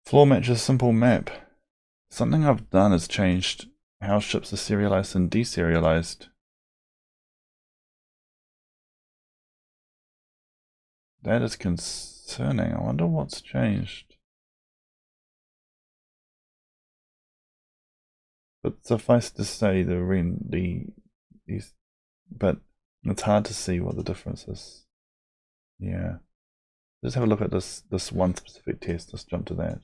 Floor matches simple map. Something I've done is changed how ships are serialized and deserialized. That is concerning. I wonder what's changed. But suffice to say, but it's hard to see what the difference is. Yeah. Let's have a look at this one specific test. Let's jump to that.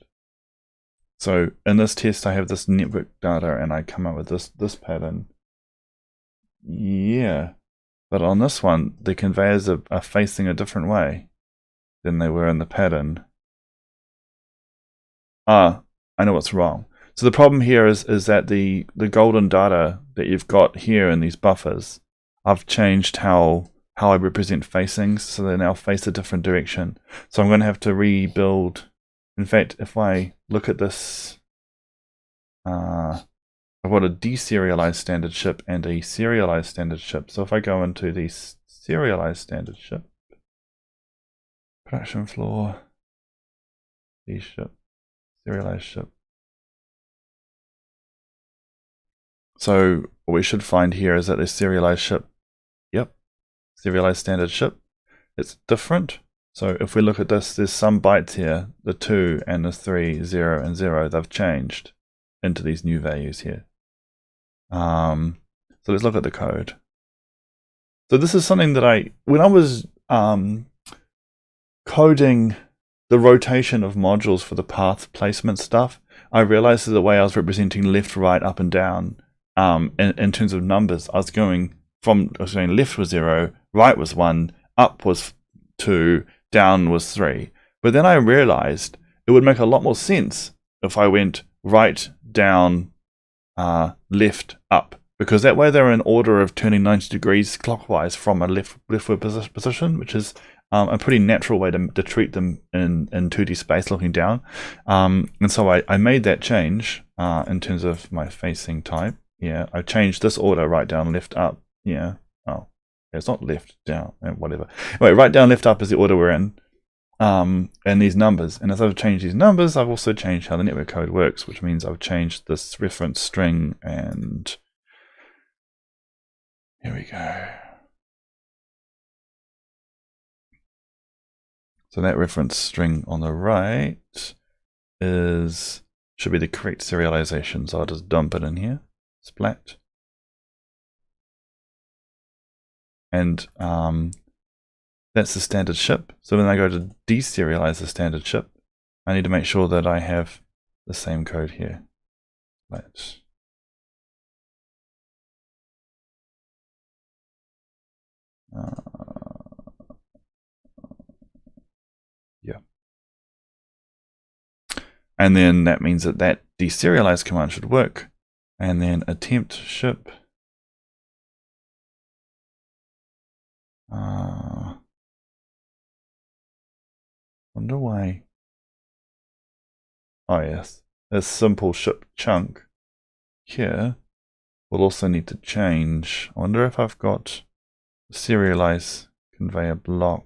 So in this test, I have this network data and I come up with this pattern. Yeah, but on this one, the conveyors are facing a different way than they were in the pattern. I know what's wrong. So the problem here is that the golden data that you've got here in these buffers, I've changed how I represent facings, so they now face a different direction. So I'm going to have to rebuild. In fact, if I look at this, I've got a deserialized standard ship and a serialized standard ship. So if I go into the serialized standard ship, production floor, D ship, serialized ship. So what we should find here is that the serialized ship, yep, serialized standard ship, it's different. So if we look at this, there's some bytes here, the 2 and the 3, 0 and 0, they've changed into these new values here. So let's look at the code. So this is something that when I was coding the rotation of modules for the path placement stuff, I realized that the way I was representing left, right, up and down, in terms of numbers, I was going left was 0, right was 1, up was 2, down was 3. But then I realized it would make a lot more sense if I went right, down, left, up, because that way they're in order of turning 90 degrees clockwise from a leftward position, which is a pretty natural way to treat them in 2D space looking down. And so I made that change in terms of my facing type. Yeah, I changed this order, right, down, left, up. Yeah, oh, it's not left, down, whatever. Anyway, right, down, left, up is the order we're in. And these numbers. And as I've changed these numbers, I've also changed how the network code works, which means I've changed this reference string, and here we go. So that reference string on the right should be the correct serialization. So I'll just dump it in here, splat. And that's the standard ship. So when I go to deserialize the standard ship, I need to make sure that I have the same code here. Let's yeah. And then that means that deserialize command should work. And then attempt ship. Wonder why. Oh yes, this simple ship chunk here will also need to change. I wonder if I've got serialize conveyor block.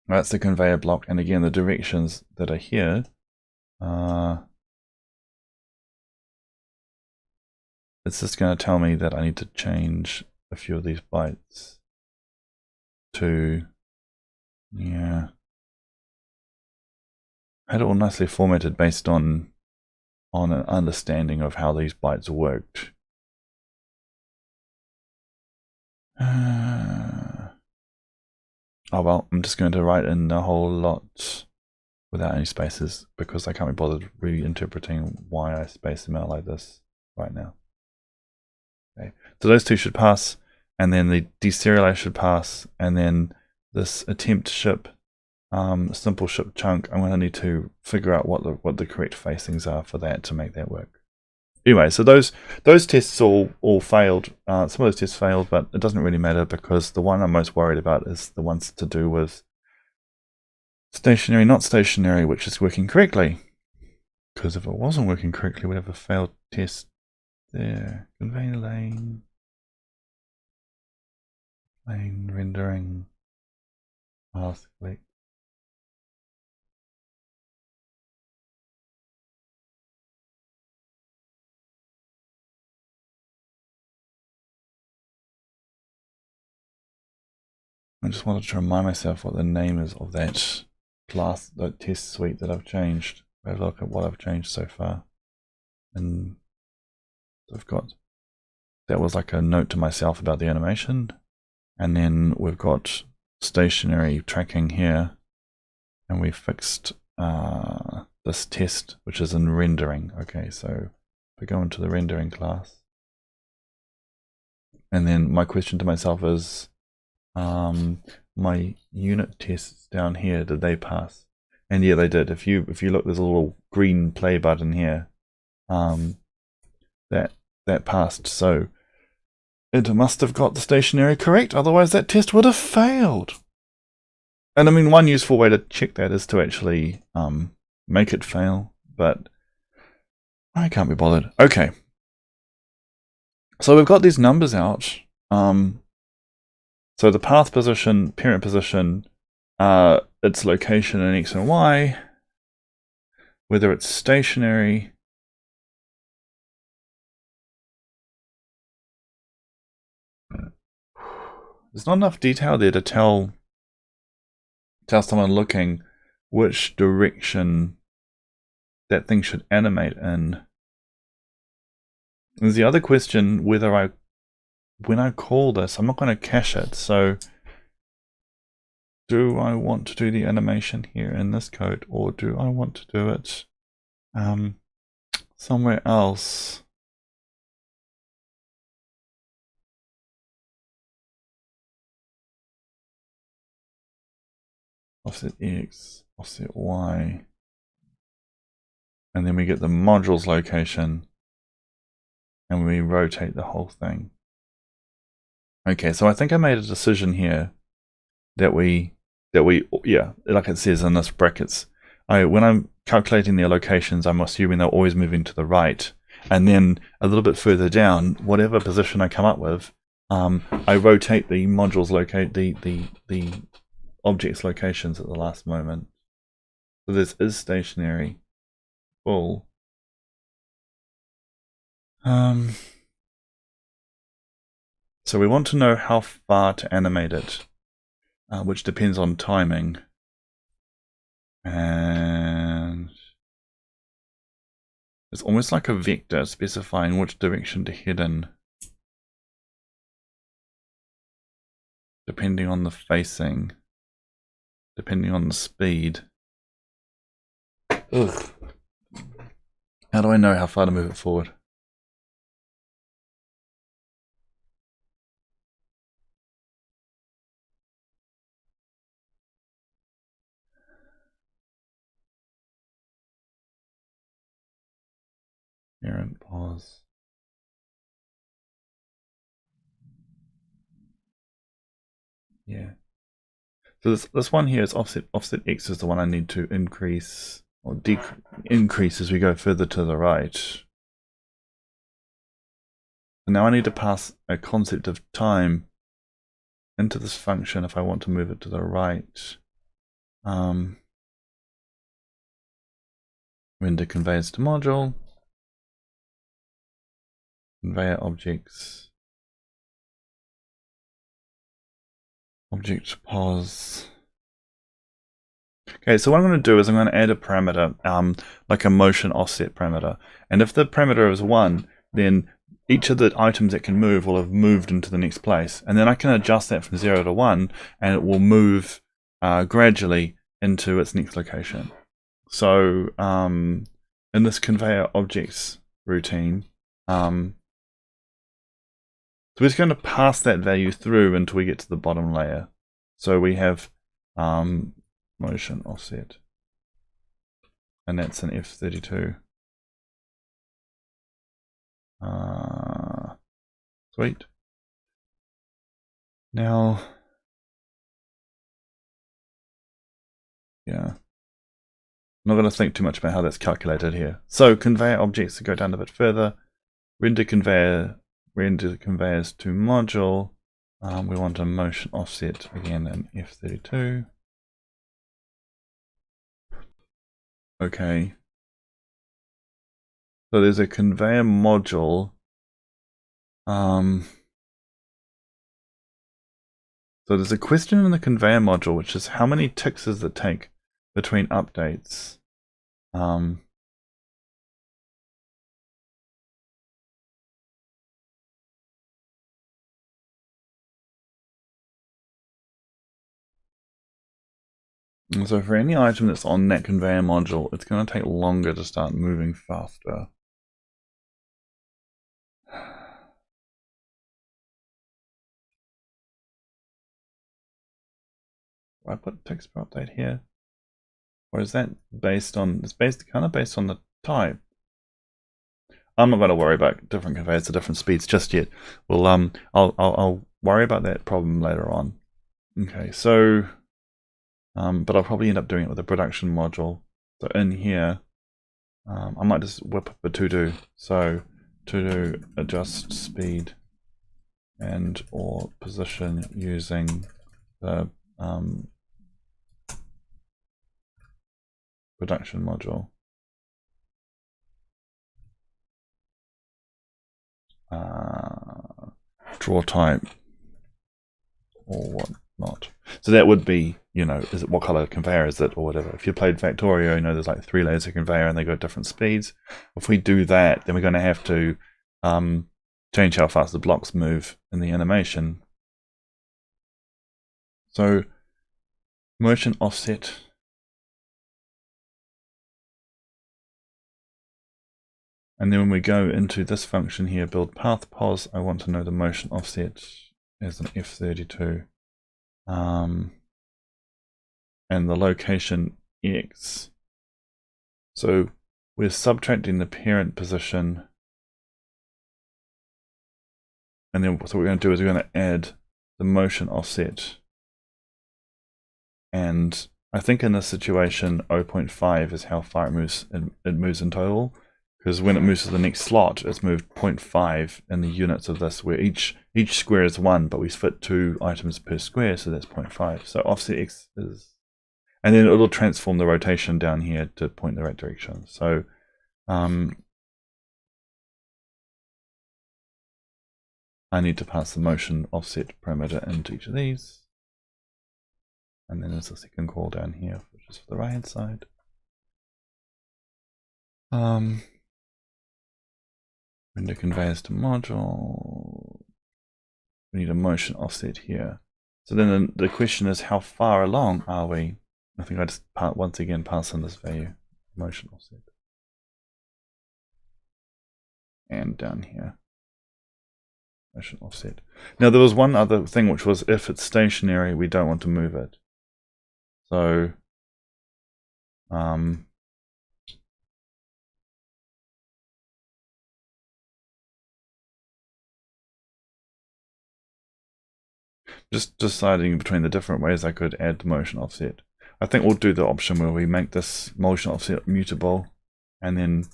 That's the conveyor block, and again the directions that are here. It's just going to tell me that I need to change a few of these bytes to, yeah. I had it all nicely formatted based on an understanding of how these bytes worked. Oh well, I'm just going to write in a whole lot without any spaces because I can't be bothered reinterpreting why I space them out like this right now. Okay, so those two should pass, and then the deserialize should pass, and then this attempt ship, simple ship chunk, I'm going to need to figure out what the correct facings are for that to make that work. Anyway, so those tests all failed. Some of those tests failed, but it doesn't really matter because the one I'm most worried about is the ones to do with stationary, not stationary, which is working correctly. Because if it wasn't working correctly, we'd have a failed test there. Conveyor lane rendering, path click. I just wanted to remind myself what the name is of that class, that test suite that I've changed. Have a look at what I've changed so far. And I've got, that was like a note to myself about the animation. And then we've got stationary tracking here. And we fixed this test, which is in rendering. Okay, so if we go into the rendering class, and then my question to myself is, my unit tests down here, did they pass? And yeah, they did. If you look, there's a little green play button here. That passed. So it must have got the stationary correct. Otherwise, that test would have failed. And I mean, one useful way to check that is to actually make it fail. But I can't be bothered. Okay. So we've got these numbers out. So the path position, parent position, its location in X and Y, whether it's stationary, there's not enough detail there to tell someone looking which direction that thing should animate in. There's the other question, whether when I call this, I'm not going to cache it, so do I want to do the animation here in this code, or do I want to do it somewhere else? Offset X, offset Y, and then we get the modules location, and we rotate the whole thing. Okay, so I think I made a decision here that we yeah, like it says in this brackets, when I'm calculating their locations, I'm assuming they're always moving to the right, and then a little bit further down, whatever position I come up with, I rotate the modules the objects locations at the last moment. So this is stationary full. So we want to know how far to animate it, which depends on timing. And it's almost like a vector specifying which direction to head in, depending on the facing, depending on the speed. Ugh. How do I know how far to move it forward? Parent pause. Yeah. So this one here is offset X is the one I need to increase or increase as we go further to the right. And now I need to pass a concept of time into this function if I want to move it to the right. Render conveyors to module. Conveyor objects. Object pause. Okay, so what I'm going to do is I'm going to add a parameter, like a motion offset parameter. And if the parameter is 1, then each of the items that can move will have moved into the next place. And then I can adjust that from 0 to 1, and it will move gradually into its next location. So in this conveyor objects routine, so we're just going to pass that value through until we get to the bottom layer. So we have motion offset, and that's an F32. Sweet. Now, yeah, I'm not going to think too much about how that's calculated here. So conveyor objects to go down a bit further, render conveyors to module. We want a motion offset, again an F32. Okay. So there's a conveyor module. So there's a question in the conveyor module, which is how many ticks does it take between updates? And so for any item that's on that conveyor module, it's going to take longer to start moving faster. I put text per update here, or is that based on? It's kind of based on the type. I'm not going to worry about different conveyors at different speeds just yet. Well, I'll worry about that problem later on. Okay, so, but I'll probably end up doing it with a production module. So in here, I might just whip up a to-do. So to-do adjust speed and or position using the production module. Draw type or whatnot. So that would be, you know, is it what color conveyor is it or whatever. If you played Factorio, you know there's like 3 layers of conveyor and they go at different speeds. If we do that, then we're going to have to change how fast the blocks move in the animation. So motion offset. And then when we go into this function here, build path pos, I want to know the motion offset as an F32. And the location X. So we're subtracting the parent position. And then so what we're going to do is we're going to add the motion offset. And I think in this situation, 0.5 is how far it moves in total. Because when it moves to the next slot, it's moved 0.5 in the units of this, where each square is 1, but we fit 2 items per square, so that's 0.5. So offset X is, and then it'll transform the rotation down here to point the right direction. So I need to pass the motion offset parameter into each of these. And then there's a second call down here, which is for the right hand side. Render conveyors to module. We need a motion offset here. So then the question is, how far along are we? I think I just once again pass in this value, motion offset. And down here, motion offset. Now there was one other thing, which was if it's stationary, we don't want to move it. So just deciding between the different ways I could add the motion offset. I think we'll do the option where we make this motion offset mutable, and then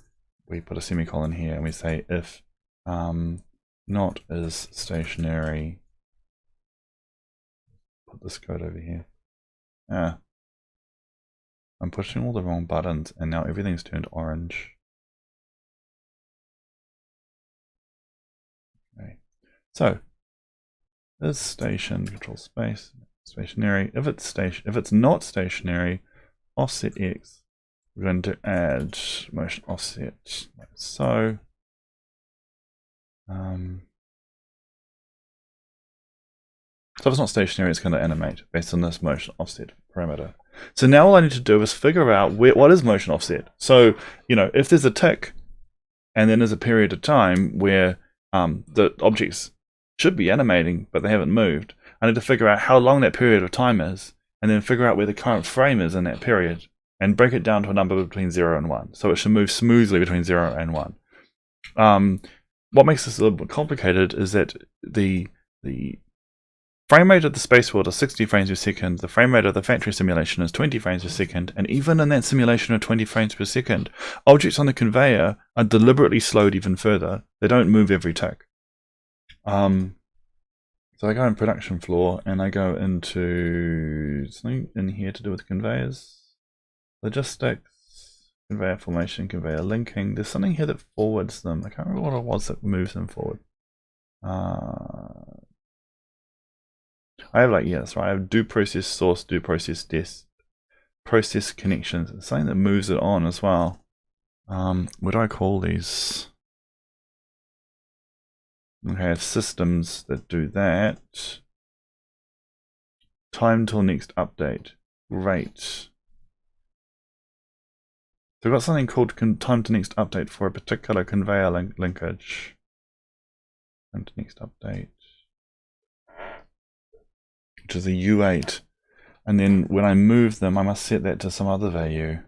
we put a semicolon here and we say if not is stationary. Put this code over here. I'm pushing all the wrong buttons and now everything's turned orange. Okay, so is station control space stationary. If it's not stationary, offset X. We're going to add motion offset like so. So if it's not stationary, it's going to animate based on this motion offset parameter. So now all I need to do is figure out what is motion offset. So, you know, if there's a tick and then there's a period of time where the objects should be animating, but they haven't moved, I need to figure out how long that period of time is, and then figure out where the current frame is in that period, and break it down to a number between 0 and 1. So it should move smoothly between 0 and 1. What makes this a little bit complicated is that the frame rate of the space world is 60 frames per second, the frame rate of the factory simulation is 20 frames per second, and even in that simulation of 20 frames per second, objects on the conveyor are deliberately slowed even further. They don't move every tick. So I go in production floor and I go into something in here to do with conveyors, logistics, conveyor formation, conveyor linking. There's something here that forwards them. I can't remember what it was that moves them forward. I have like, yes, right. I have do process source, do process des, process connections. It's something that moves it on as well. What do I call these? Okay, I have systems that do that. Time till next update. Great. So we've got something called time to next update for a particular conveyor linkage. Time to next update, which is a U8. And then when I move them, I must set that to some other value.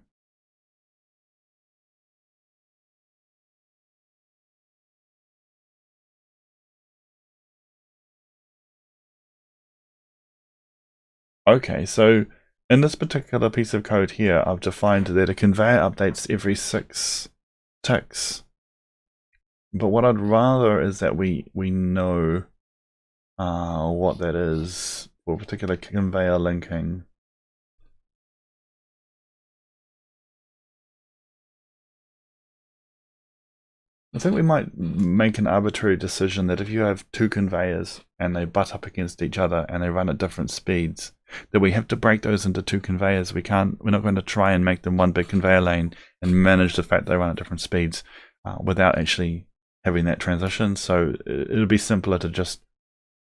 Okay, so in this particular piece of code here, I've defined that a conveyor updates every 6 ticks. But what I'd rather is that we know what that is for a particular conveyor linking. I think we might make an arbitrary decision that if you have 2 conveyors and they butt up against each other and they run at different speeds, that we have to break those into 2 conveyors. We're not going to try and make them one big conveyor lane and manage the fact they run at different speeds without actually having that transition. So it'll be simpler to just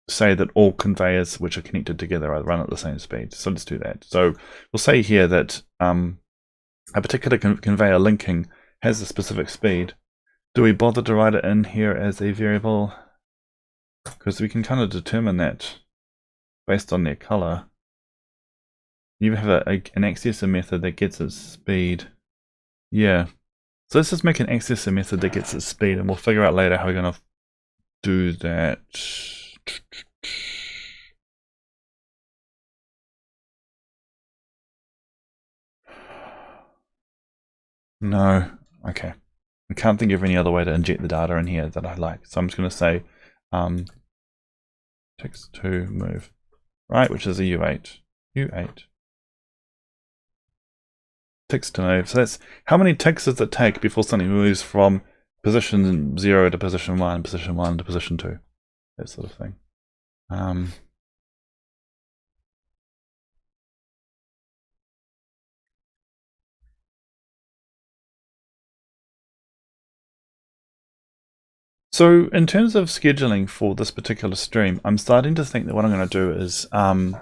say that all conveyors which are connected together are run at the same speed. So let's do that. So we'll say here that a particular conveyor linking has a specific speed. Do we bother to write it in here as a variable? Because we can kind of determine that based on their color. You have an accessor method that gets its speed. Yeah. So let's just make an accessor method that gets its speed, and we'll figure out later how we're going to do that. No. Okay. I can't think of any other way to inject the data in here that I like. So I'm just going to say text to move, right, which is a U8. U8. Ticks to move. So that's how many ticks does it take before something moves from position 0 to position 1 to position 2. That sort of thing. So in terms of scheduling for this particular stream, I'm starting to think that what I'm going to do is run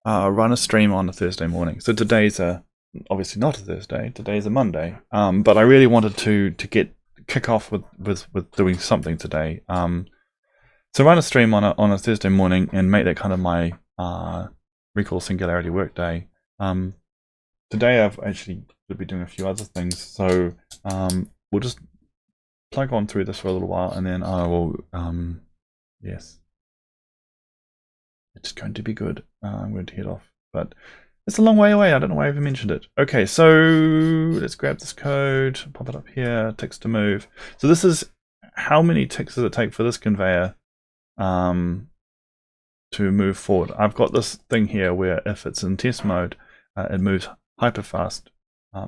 a stream on a Thursday morning. So today's obviously not a Thursday, today's a Monday, but I really wanted to kick off with doing something today. So run a stream on a Thursday morning and make that kind of my Recall Singularity workday. Today I've actually will be doing a few other things, so we'll just plug on through this for a little while, and then I will, yes, it's going to be good. I'm going to head off, but it's a long way away. I don't know why I even mentioned it. Okay, so let's grab this code, pop it up here, ticks to move. So this is how many ticks does it take for this conveyor to move forward. I've got this thing here where if it's in test mode, it moves hyper fast.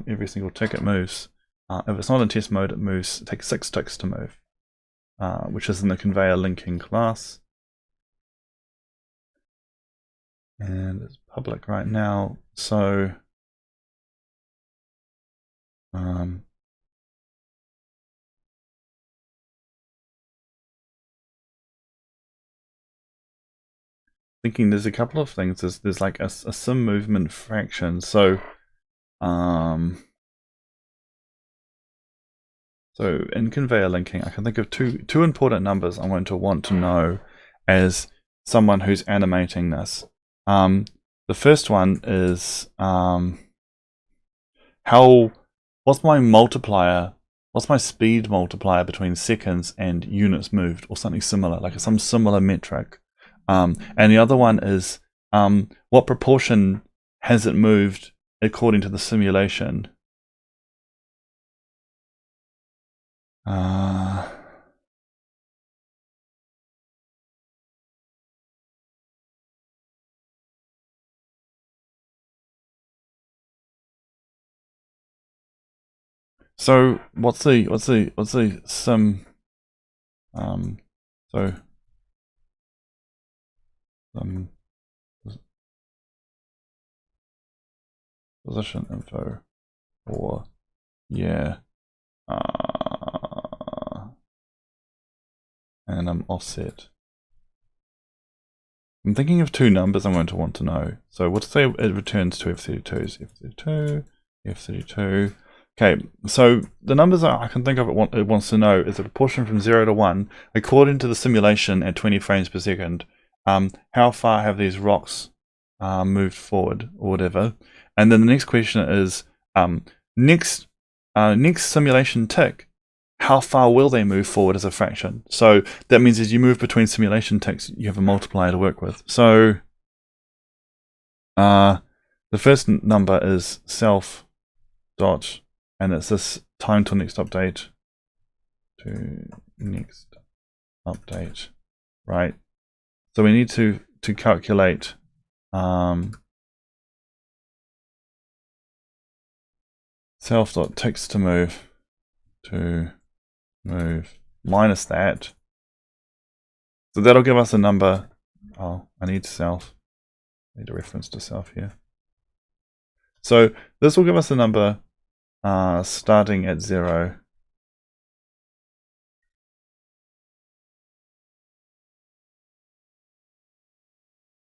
Every single tick it moves. If it's not in test mode, it takes 6 ticks to move, which is in the conveyor linking class. And it's public right now, so thinking there's a couple of things. There's like a sim movement fraction. So so in conveyor linking, I can think of two important numbers I'm going to want to know as someone who's animating this. The first one is what's my multiplier? What's my speed multiplier between seconds and units moved, or something similar, like some similar metric. And the other one is what proportion has it moved according to the simulation? So what's the sim? So position info, or yeah, and I'm offset. I'm thinking of 2 numbers I'm going to want to know. So let's say it returns 2 F32s, F32, F32. Okay, so the numbers I can think of it wants to know is the proportion from 0 to 1, according to the simulation at 20 frames per second. How far have these rocks moved forward, or whatever? And then the next question is, next simulation tick, how far will they move forward as a fraction? So that means as you move between simulation ticks, you have a multiplier to work with. So the first number is self dot, and it's this time till next update to next update, right? So we need to calculate self dot ticks to move minus that. So that'll give us a number. Oh, I need self. I need a reference to self here. So this will give us a number starting at 0.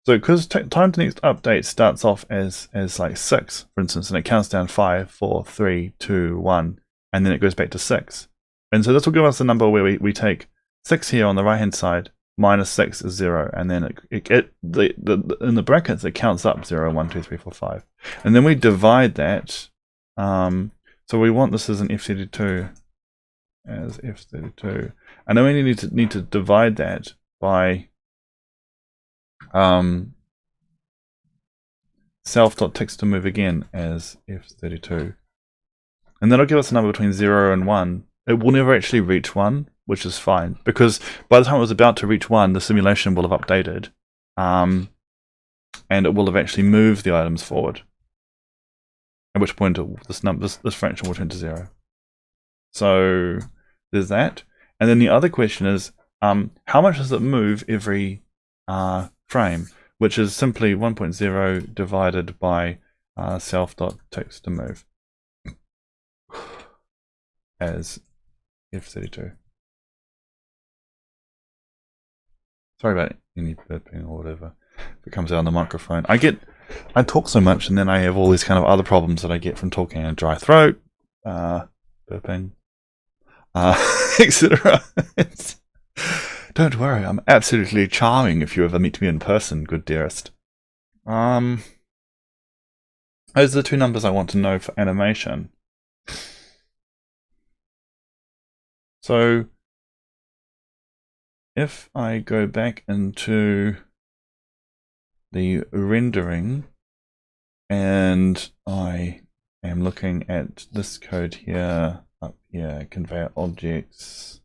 So because time to next update starts off as like 6, for instance, and it counts down 5, 4, 3, 2, 1, and then it goes back to 6. And so this will give us a number where we take 6 here on the right hand side, minus 6 is 0, and then in the brackets it counts up 0, 1, 2, 3, 4, 5. And then we divide that. So we want this as an F32, as F32. And then we need to divide that by self.ticks to move again as F32. And that'll give us a number between 0 and 1. It will never actually reach 1, which is fine, because by the time it was about to reach 1, the simulation will have updated, and it will have actually moved the items forward. At which point this fraction will turn to 0. So there's that. And then the other question is, how much does it move every frame? Which is simply 1.0 divided by self.ticks to move as F32. Sorry about any burping or whatever. If it comes out on the microphone. I talk so much, and then I have all these kind of other problems that I get from talking, a dry throat, burping, etc. Don't worry, I'm absolutely charming if you ever meet me in person, good dearest. Those are the two numbers I want to know for animation. So if I go back into the rendering and I am looking at this code here, up here, conveyor objects.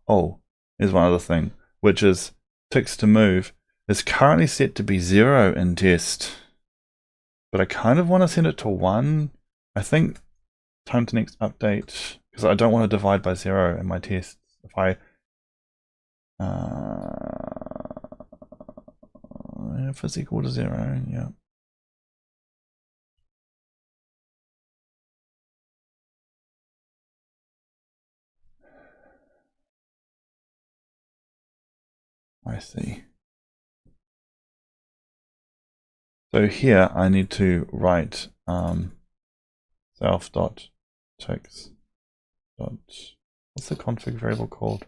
Oh, here's one other thing, which is ticks to move is currently set to be 0 in test, but I kind of want to set it to 1. I think time to next update, because I don't want to divide by 0 in my tests. If I if it's equal to 0, yeah. I see. So here I need to write self.ticks. What's the config variable called?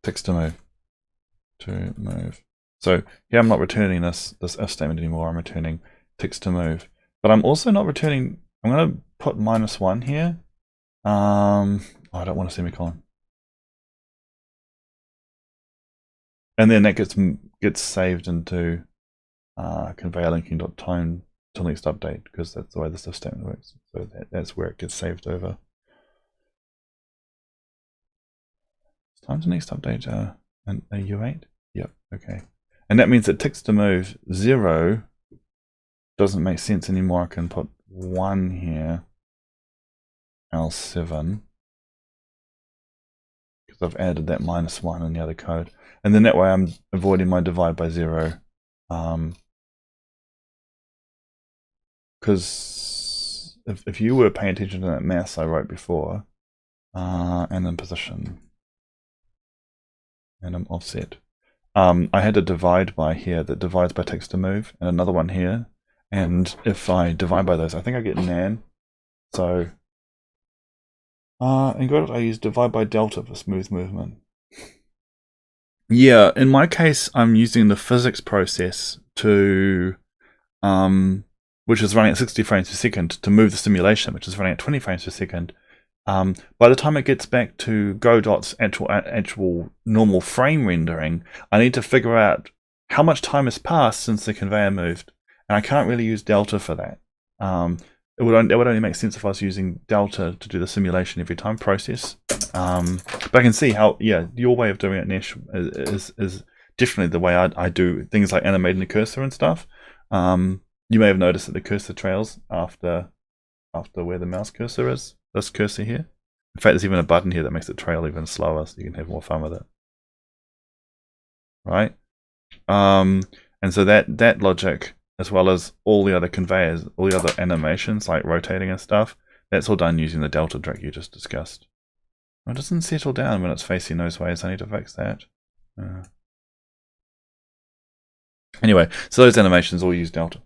Ticks to move. So here I'm not returning this if statement anymore. I'm returning ticks to move. But I'm also not returning. I'm going to put -1 here. Oh, I don't want a semicolon. And then that gets saved into conveyor linking.time till next update, because that's the way this if statement works. So that's where it gets saved over. Time to next update a U8? Yep, okay. And that means that ticks to move 0 doesn't make sense anymore. I can put 1 here, L7, because I've added that -1 in the other code. And then that way I'm avoiding my divide by 0. Because if you were paying attention to that maths I wrote before, and then position, and I'm offset. I had a divide by here that divides by ticks to move, and another one here, And if I divide by those, I think I get nan. So, in Godot I use divide by delta for smooth movement. Yeah, in my case, I'm using the physics process to, which is running at 60 frames per second, to move the simulation, which is running at 20 frames per second. By the time it gets back to Godot's actual normal frame rendering, I need to figure out how much time has passed since the conveyor moved, and I can't really use delta for that. It would only make sense if I was using delta to do the simulation every time process. But I can see how, yeah, your way of doing it, Nesh, is definitely the way I do things like animating the cursor and stuff. You may have noticed that the cursor trails after where the mouse cursor is. This cursor here. In fact, there's even a button here that makes it trail even slower, so you can have more fun with it. Right? And so that logic, as well as all the other conveyors, all the other animations like rotating and stuff, that's all done using the delta trick you just discussed. It doesn't settle down when it's facing those ways. I need to fix that. Anyway, so those animations all use delta.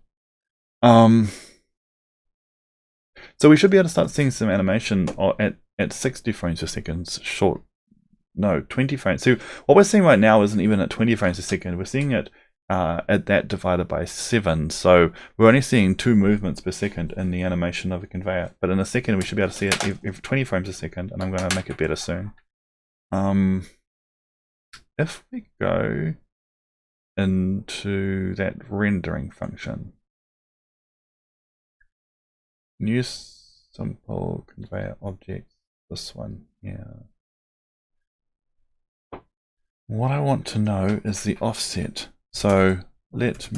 So we should be able to start seeing some animation at 60 frames per second short. No, 20 frames. So what we're seeing right now isn't even at 20 frames a second. We're seeing it at that divided by 7. So we're only seeing 2 movements per second in the animation of a conveyor. But in a second, we should be able to see it every 20 frames a second, and I'm going to make it better soon. If we go into that rendering function, new simple conveyor object, this one, yeah. What I want to know is the offset. So let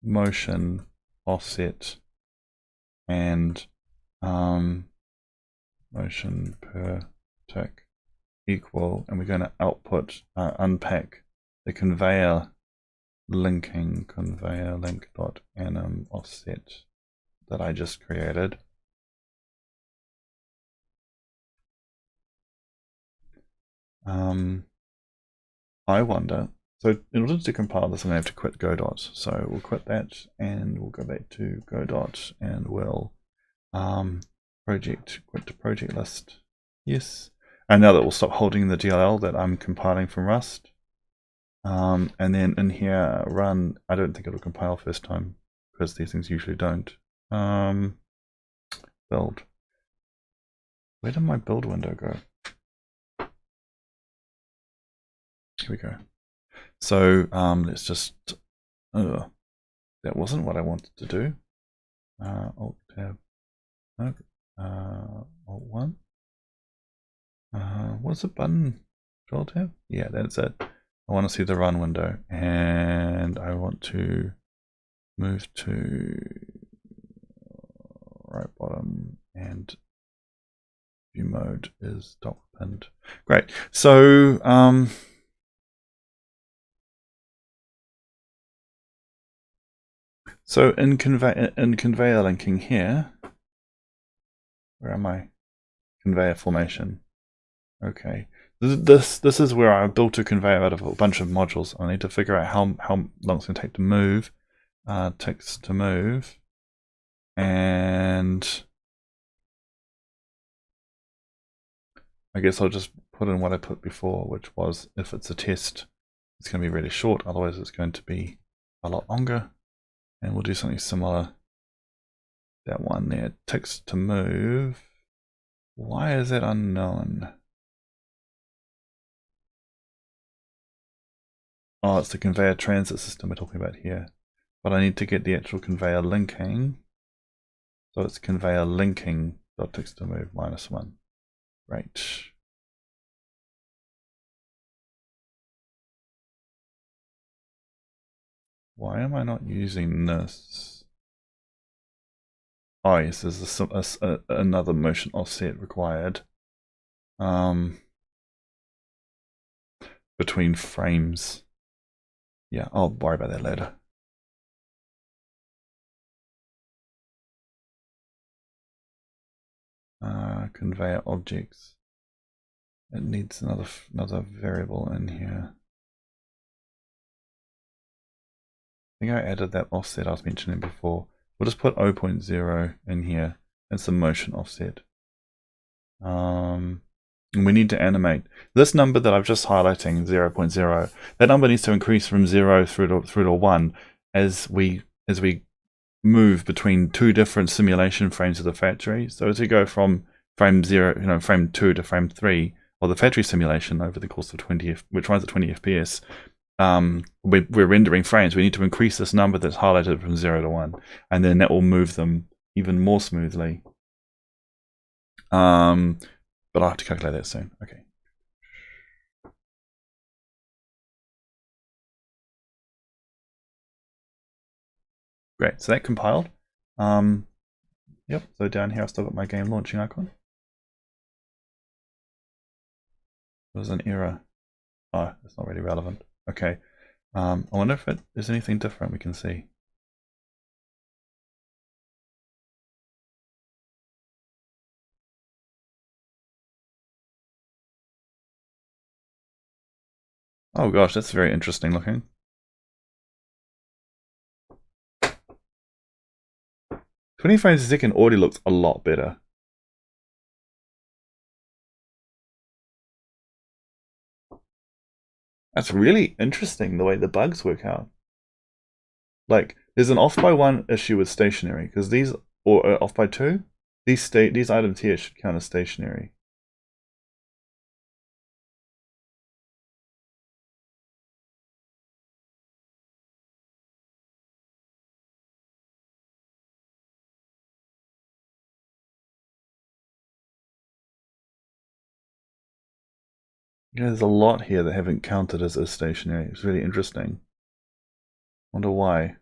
motion offset and motion per tick equal, and we're going to output unpack the conveyor linking conveyor link dot anim offset that I just created. I wonder, so in order to compile this, I'm going to have to quit Godot. So we'll quit that and we'll go back to Godot and we'll quit to project list. Yes. And now that we'll stop holding the DLL that I'm compiling from Rust. And then in here, run, I don't think it'll compile first time because these things usually don't. Build. Where did my build window go? Here we go. So let's just, that wasn't what I wanted to do. Alt tab, no, Alt 1. What's the button? Control tab? Yeah, that's it. I want to see the run window, and I want to move to right bottom, and view mode is dock pinned. Great. So so in conveyor linking here, where am I? Conveyor formation. Okay. This is where I built a conveyor out of a bunch of modules. I need to figure out how long it's going to take to move, ticks to move, and I guess I'll just put in what I put before, which was if it's a test, it's going to be really short. Otherwise, it's going to be a lot longer. And we'll do something similar. That one there, ticks to move. Why is that unknown? Oh, it's the conveyor transit system we're talking about here. But I need to get the actual conveyor linking. So it's conveyor linking dot ticks to move -1. Right. Why am I not using this? Oh yes, there's another motion offset required. Between frames. Yeah, I'll worry about that later. Conveyor objects. It needs another variable in here. think I added that offset I was mentioning before. We'll just put 0.0 in here. It's the motion offset. And we need to animate this number that I'm just highlighting, 0.0. That number needs to increase from 0 through to 1 as we move between two different simulation frames of the factory. So as we go from frame 0, frame 2 to frame 3, or the factory simulation over the course of 20, which runs at 20 FPS, we're rendering frames. We need to increase this number that's highlighted from 0 to 1, and then that will move them even more smoothly. But I'll have to calculate that soon. Okay. Great, so that compiled. Yep, so down here I've still got my game launching icon. There's an error. Oh, that's not really relevant. Okay. I wonder if it is anything different we can see. Oh gosh, that's very interesting looking. 20 frames a second already looks a lot better. That's really interesting the way the bugs work out. Like, there's an off by 1 issue with stationary, because these, or off by 2, these items here should count as stationary. Yeah, there's a lot here that haven't counted as stationary. It's really interesting. Wonder why.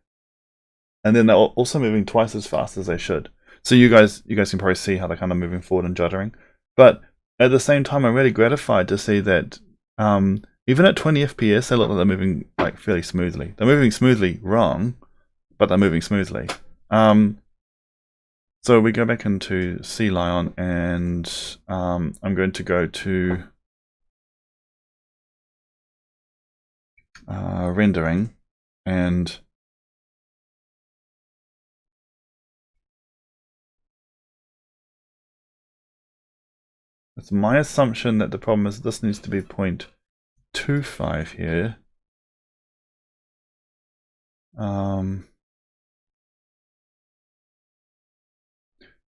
And then they're also moving twice as fast as they should. So you guys can probably see how they're kind of moving forward and juddering. But at the same time, I'm really gratified to see that even at 20 FPS, they look like they're moving like fairly smoothly. They're moving smoothly wrong, but they're moving smoothly. So we go back into Sea Lion, and I'm going to go to rendering, and it's my assumption that the problem is this needs to be 0.25 here.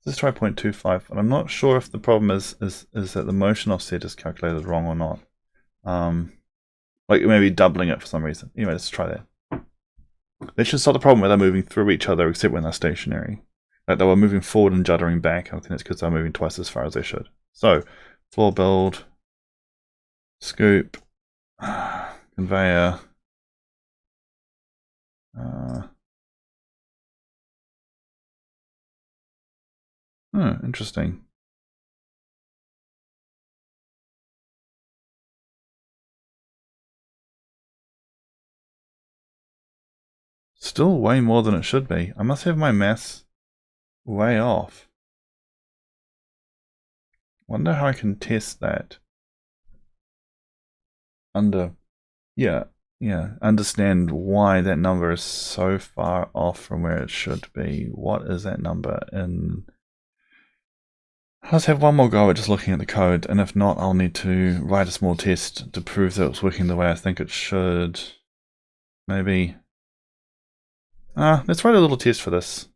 Let's try 0.25, and I'm not sure if the problem is that the motion offset is calculated wrong or not. Like maybe doubling it for some reason. Anyway, let's try that. That should solve the problem where they're moving through each other except when they're stationary. Like they were moving forward and juddering back. I think it's because they're moving twice as far as they should. So, floor build, scoop, conveyor, interesting. Still way more than it should be. I must have my maths way off. Wonder how I can test that. Understand why that number is so far off from where it should be. What is that number in? Let's have one more go at just looking at the code, and if not, I'll need to write a small test to prove that it's working the way I think it should. Maybe. Let's write a little test for this.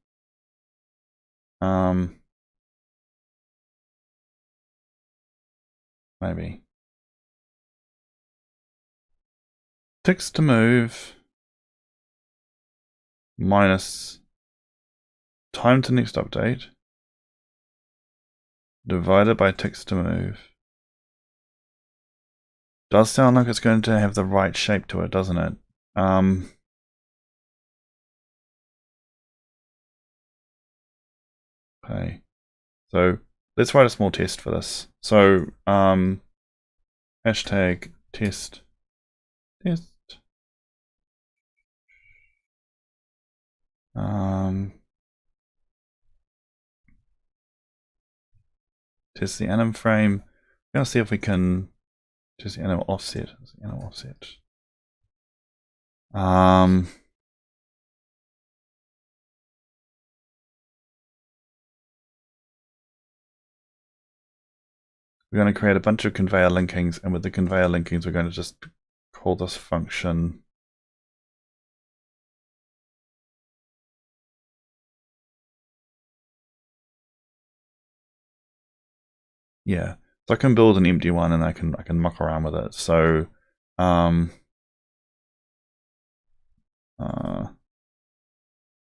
Maybe. Ticks to move minus time to next update divided by ticks to move. Does sound like it's going to have the right shape to it, doesn't it? Okay, so let's write a small test for this. So hashtag test. Test the anim frame. We're going to see if we can test the anim offset. we're going to create a bunch of conveyor linkings, and with the conveyor linkings, we're going to just call this function so I can build an empty one and I can muck around with it. So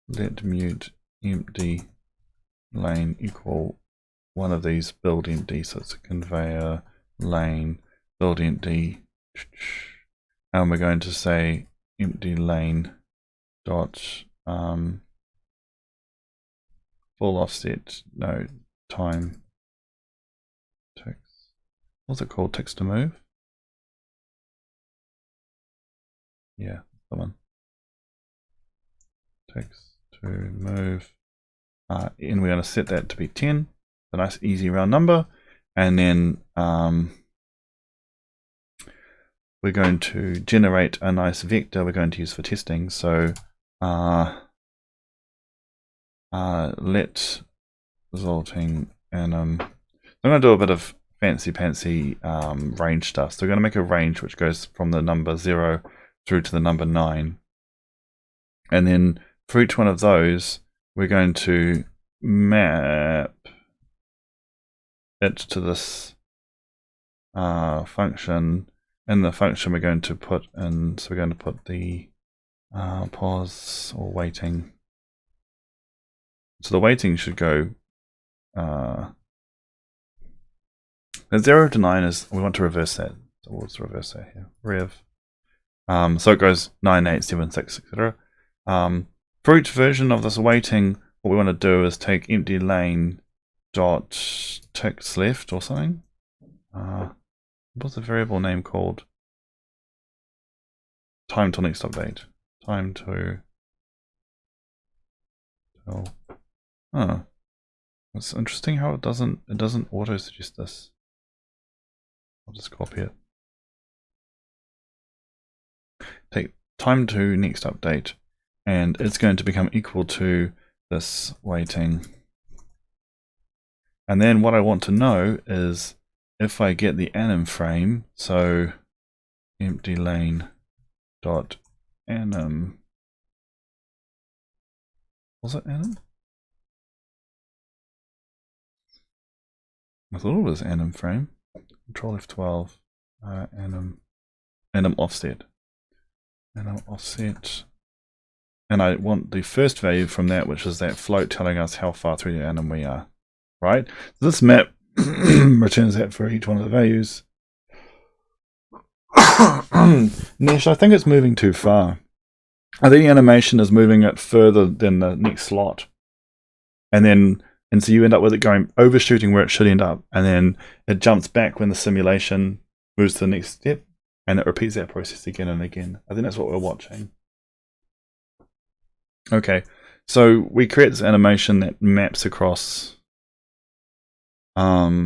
let mute empty lane equal one of these build empty, so it's a conveyor lane build empty, and we're going to say empty lane dot full offset time text. What's it called? Text to move? Yeah, the one. Text to move. And we're going to set that to be 10, a nice easy round number, and then we're going to generate a nice vector we're going to use for testing. So let resulting anim. I'm going to do a bit of fancy range stuff. So we're going to make a range which goes from the number 0 through to the number 9, and then for each one of those we're going to map it to this function. In the function we're going to put in, so we're going to put the pause or waiting. So the waiting should go the 0 to 9 is, we want to reverse that. So we'll just reverse that here. Rev. So it goes 9, 8, 7, 6, etc. For each version of this waiting, what we want to do is take empty lane dot ticks left or something. What's the variable name called? Time till next update. Time to tell. Oh, it's interesting how it doesn't auto suggest this. I'll just copy it. Take time to next update, and it's going to become equal to this waiting. And then what I want to know is if I get the anim frame, so empty lane dot anim. Was it anim? I thought it was anim frame. Control F12, anim offset. Anim offset. And I want the first value from that, which is that float telling us how far through the anim we are. Right? So this map returns that for each one of the values. Nesh, I think it's moving too far. I think the animation is moving it further than the next slot. And so you end up with it going overshooting where it should end up, and then it jumps back when the simulation moves to the next step, and it repeats that process again and again. I think that's what we're watching. Okay, so we create this animation that maps across all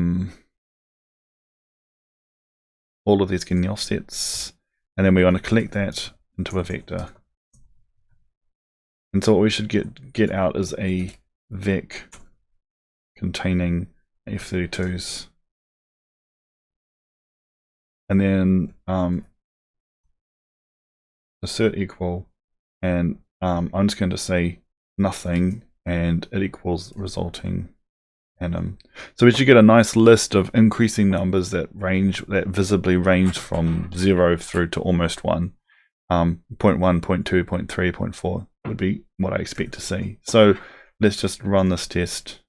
of these getting offsets, and then we want to collect that into a vector. And so what we should get out is a vec containing F32s, and then assert equal, and I'm just going to say nothing, and it equals resulting anim. So we should get a nice list of increasing numbers that visibly range from 0 through to almost 1. 0.1, 0.2, 0.3, 0.4 would be what I expect to see. So let's just run this test.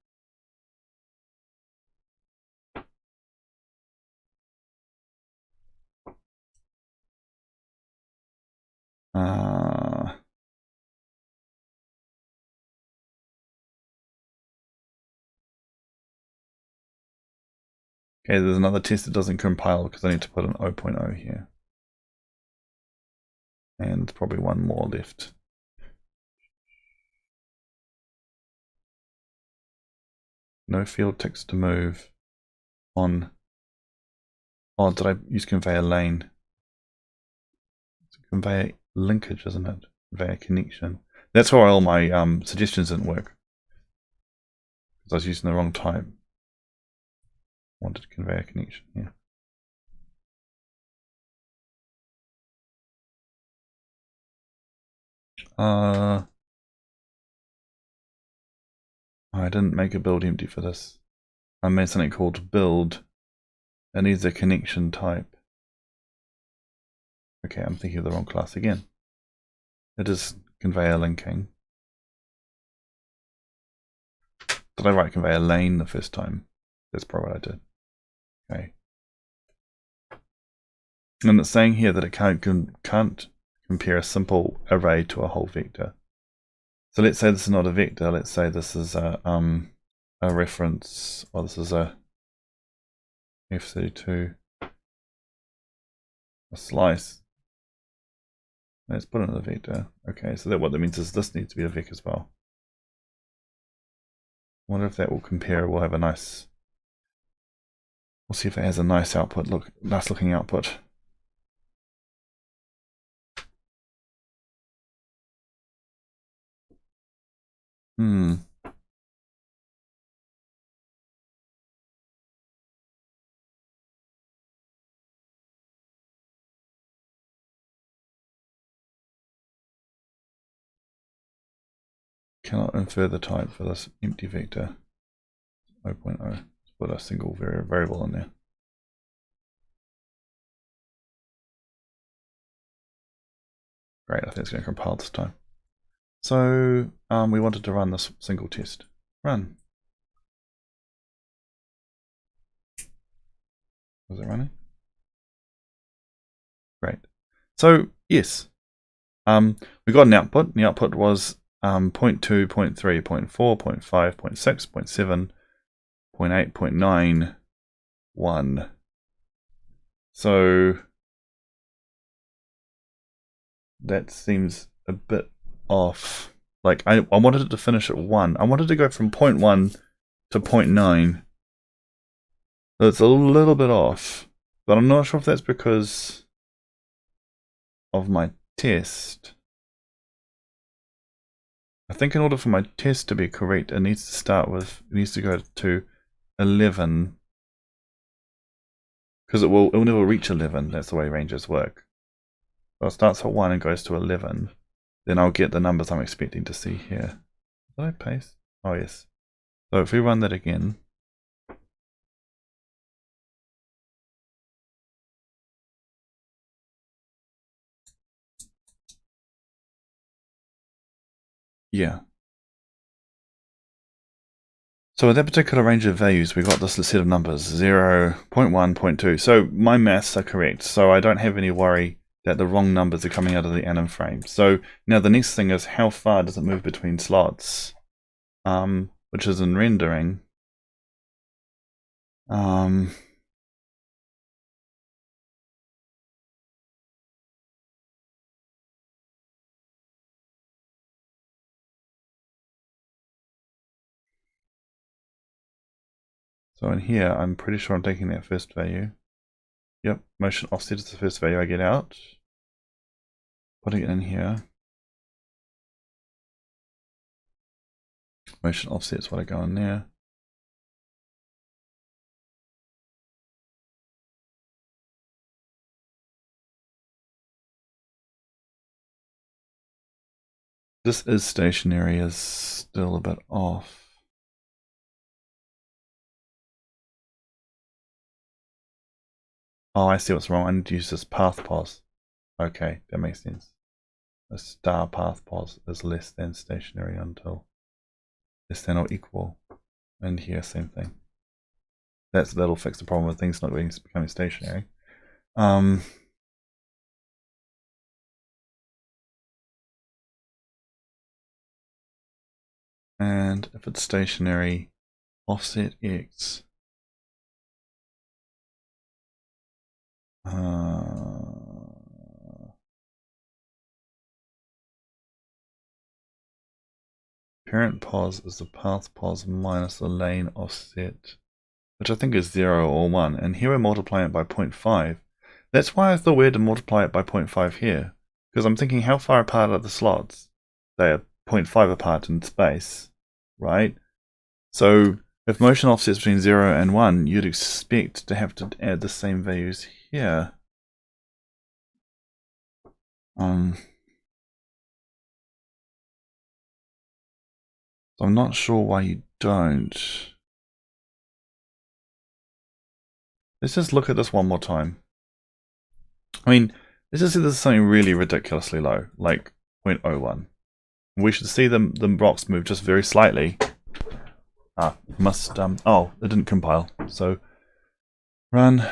Okay, there's another test that doesn't compile because I need to put an 0.0 here. And probably one more left. No field text to move on. Oh, did I use conveyor lane? It's a conveyor linkage, isn't it? Conveyor connection. That's why all my suggestions didn't work. Because I was using the wrong type. wanted conveyor connection here. I didn't make a build empty for this. I made something called build. It needs a connection type. Okay, I'm thinking of the wrong class again. It is conveyor linking. Did I write conveyor lane the first time? That's probably what I did. Okay. And it's saying here that it can't compare a simple array to a whole vector. So let's say this is not a vector. Let's say this is a reference, or this is a F32, a slice. Let's put it in a vector. Okay, so what that means is this needs to be a vec as well. I wonder if that will compare. We'll have a nice. We'll see if it has a nice output. Look, nice looking output. Cannot infer the type for this empty vector 0.0. Let's put a single variable in there. Great, I think it's going to compile this time. So we wanted to run this single test. Run. Was it running? Great. So yes, we got an output. The output was 0.2, 0.3, 0.4, 0.5, 0.6, 0.7, 0.8, 0.9, 1. So that seems a bit off. Like I wanted it to finish at 1. I wanted to go from 0.1 to 0.9. So it's a little bit off, but I'm not sure if that's because of my test. I think in order for my test to be correct, it needs to start with, it needs to go to 11. Because it will never reach 11. That's the way ranges work. So it starts at 1 and goes to 11. Then I'll get the numbers I'm expecting to see here. Did I paste? Oh yes. So if we run that again. Yeah. So with that particular range of values, we got this set of numbers, 0, 0.1, 0.2. So my maths are correct. So I don't have any worry that the wrong numbers are coming out of the anim frame. So now the next thing is how far does it move between slots, which is in rendering. So in here, I'm pretty sure I'm taking that first value. Yep, motion offset is the first value I get out. Putting it in here. Motion offset is what I go in there. This is stationary is still a bit off. Oh, I see what's wrong. I need to use this path pos. Okay, that makes sense. A star path pos is less than stationary until less than or equal. And here, same thing. That'll fix the problem with things not becoming stationary. And if it's stationary, offset x. Parent pos is the path pos minus the lane offset, which I think is 0 or 1. And here we're multiplying it by 0.5. That's why I thought we had to multiply it by 0.5 here. Because I'm thinking how far apart are the slots? They are 0.5 apart in space, right? So If motion offsets between 0 and 1, you'd expect to have to add the same values here. So I'm not sure why you don't. Let's just look at this one more time. I mean, let's just say this is something really ridiculously low, like 0.01. We should see the rocks move just very slightly. Oh, it didn't compile. So run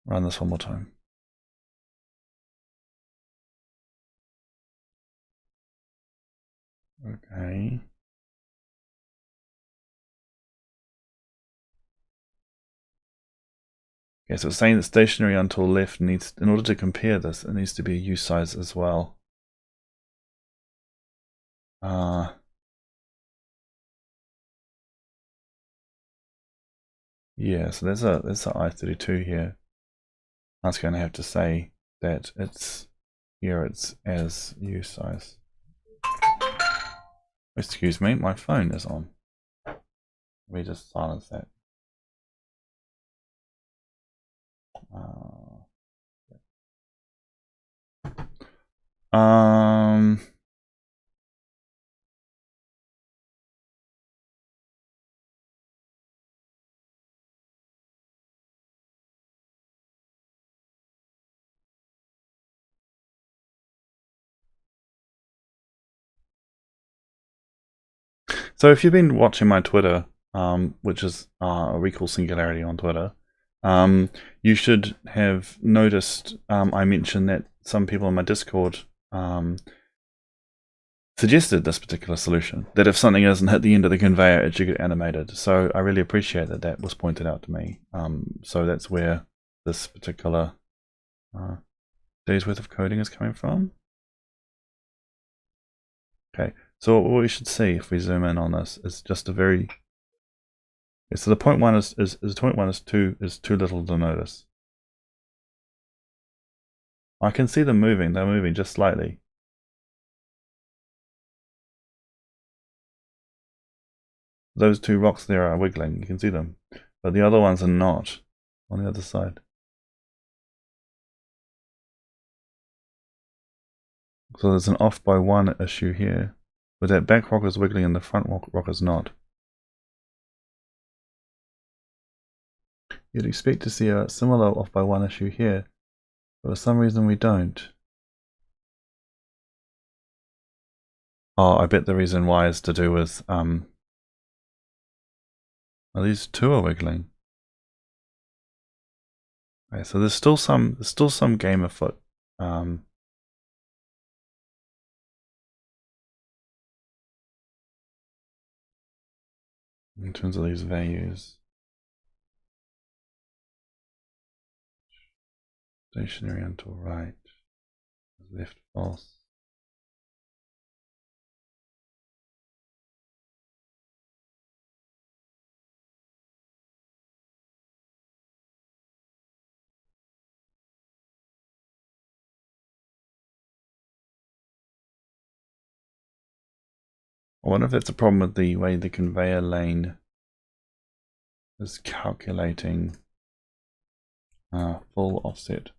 this one more time. Okay. Okay, so it's saying that stationary until left needs, in order to compare this, it needs to be a U size as well. Yeah, so there's a I32 here. I was going to have to say that it's as U size. Excuse me, my phone is on. Let me just silence that. So if you've been watching my Twitter, which is Recall Singularity on Twitter, you should have noticed I mentioned that some people in my Discord suggested this particular solution, that if something doesn't hit the end of the conveyor, it should get animated. So I really appreciate that that was pointed out to me. So that's where this particular day's worth of coding is coming from. Okay, so what we should see if we zoom in on this is just a very... So the 0.1 is too little to notice. I can see them moving, they're moving just slightly. Those two rocks there are wiggling, you can see them. But the other ones are not, on the other side. So there's an off by 1 issue here. But that back rock is wiggling and the front rock is not. You'd expect to see a similar off by 1 issue here, but for some reason we don't. Oh, I bet the reason why is to do with these two are wiggling. Okay, so there's still some game afoot. In terms of these values. Stationary until right, left false. I wonder if it's a problem with the way the conveyor lane is calculating full offset.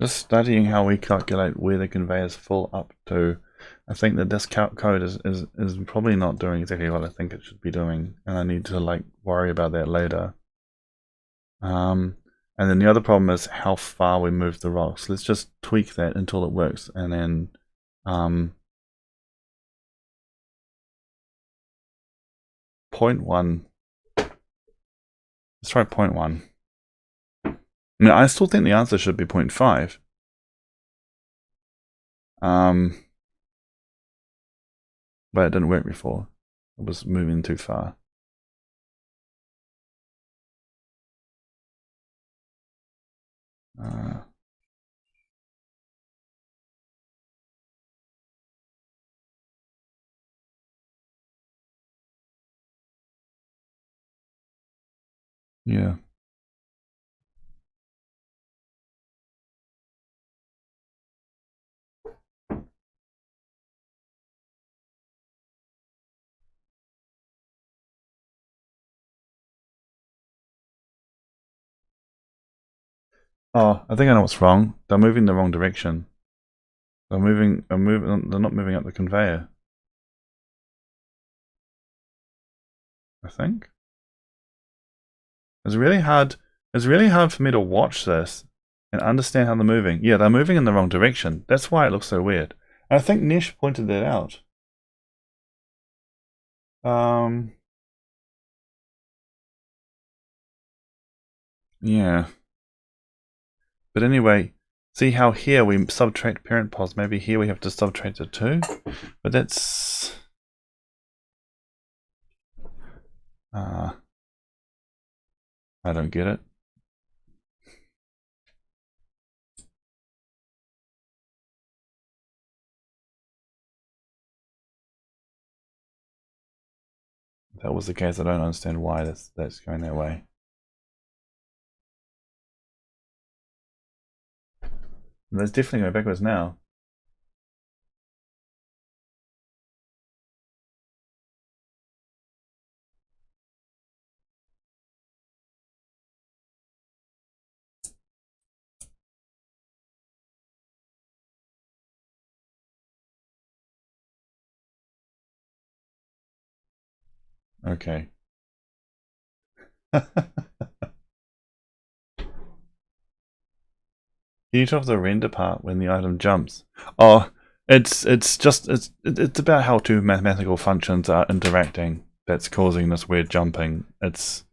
Just studying how we calculate where the conveyors full up to, I think that this code is probably not doing exactly what I think it should be doing, and I need to like worry about that later. And And then the other problem is how far we move the rocks. Let's just tweak that until it works, and then 0.1. Let's try 0.1. I mean, I still think the answer should be 0.5. But it didn't work before. It was moving too far. Yeah. Oh, I think I know what's wrong. They're moving the wrong direction. They're not moving up the conveyor. I think. It's really hard for me to watch this and understand how they're moving. Yeah, they're moving in the wrong direction. That's why it looks so weird. And I think Nesh pointed that out. Yeah. But anyway, see how here we subtract parent pods. Maybe here we have to subtract it too. But that's I don't get it. If that was the case, I don't understand why that's going that way. And that's definitely going backwards now. Okay. Can you tell the render part when the item jumps? Oh, it's about how two mathematical functions are interacting that's causing this weird jumping. It's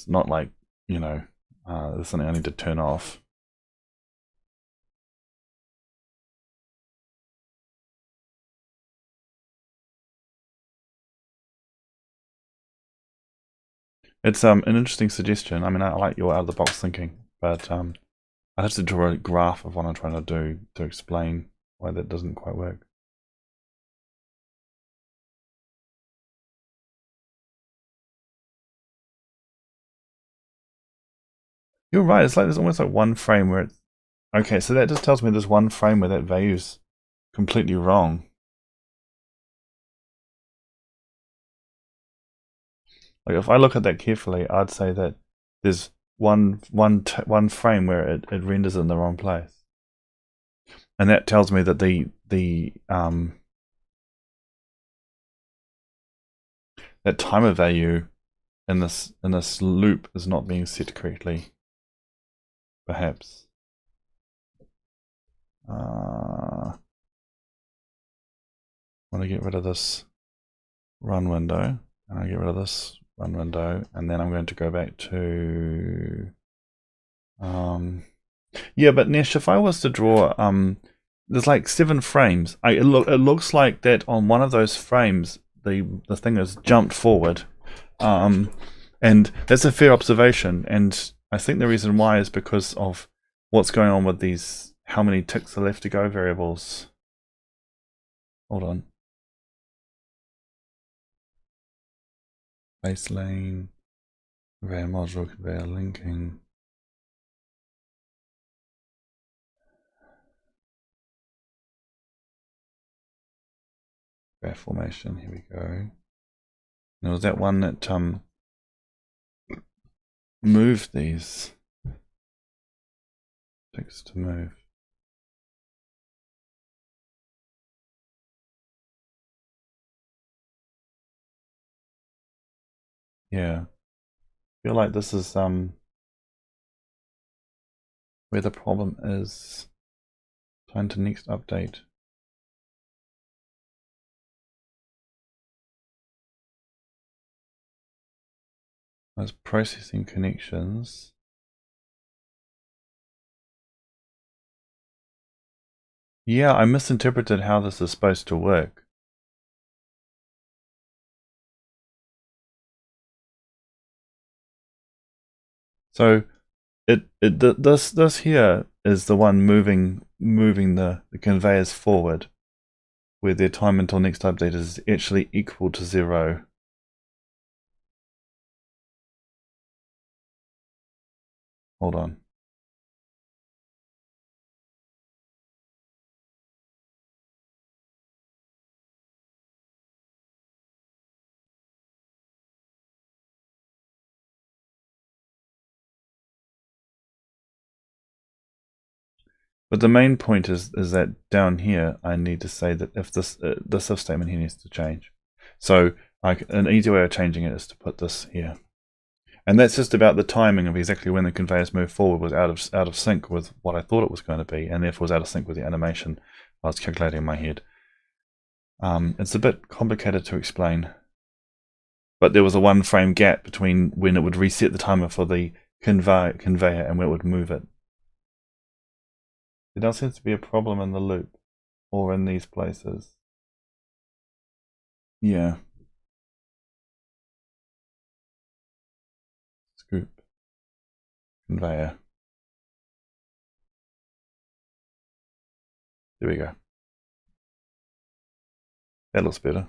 not like, you know, there's something I need to turn off. It's an interesting suggestion. I mean, I like your out of the box thinking, but I have to draw a graph of what I'm trying to do to explain why that doesn't quite work. You're right. It's like there's almost like one frame where it's okay. So that just tells me there's one frame where that value's completely wrong. Like if I look at that carefully, I'd say that there's one frame where it renders in the wrong place, and that tells me that that timer value in this loop is not being set correctly. Perhaps. I want to get rid of this run window, and I get rid of this run window, and then I'm going to go back to yeah, but Nesh, if I was to draw there's like 7 frames. It looks like that on one of those frames the thing has jumped forward, and that's a fair observation. And I think the reason why is because of what's going on with these how many ticks are left to go variables. Hold on. Base lane, conveyor module, conveyor linking. Conveyor formation, here we go. There was that one that moved these ticks to move. Yeah. I feel like this is where the problem is. Time to next update. As processing connections. Yeah, I misinterpreted how this is supposed to work. So this here is the one moving the conveyors forward, where their time until next update is actually equal to 0. Hold on. But the main point is that down here I need to say that if this if statement here needs to change. So an easy way of changing it is to put this here. And that's just about the timing of exactly when the conveyors moved forward was out of sync with what I thought it was going to be, and therefore was out of sync with the animation I was calculating in my head. It's a bit complicated to explain, but there was a 1 frame gap between when it would reset the timer for the conveyor and when it would move it. There does seem to be a problem in the loop, or in these places. Yeah. Scoop. Conveyor. There we go. That looks better.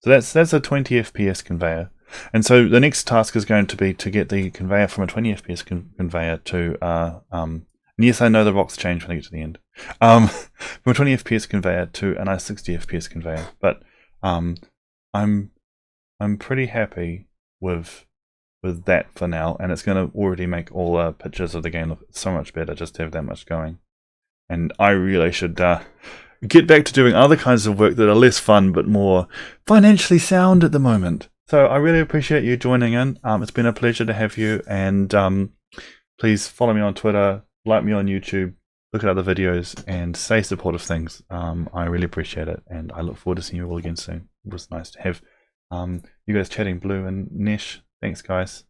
So that's a 20 FPS conveyor. And so the next task is going to be to get the conveyor from a 20 FPS conveyor to yes, I know the rocks change when I get to the end. From a 20 FPS conveyor to a nice 60 FPS conveyor. But I'm pretty happy with that for now, and it's going to already make all pictures of the game look so much better just to have that much going. And I really should get back to doing other kinds of work that are less fun but more financially sound at the moment. So I really appreciate you joining in. It's been a pleasure to have you, and please follow me on Twitter, like me on YouTube, look at other videos, and say supportive things. I really appreciate it, and I look forward to seeing you all again soon. It was nice to have you guys chatting, Blue and Nesh. Thanks, guys.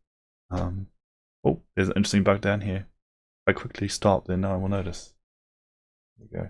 Oh, there's an interesting bug down here. If I quickly stop, then no one will notice. There we go.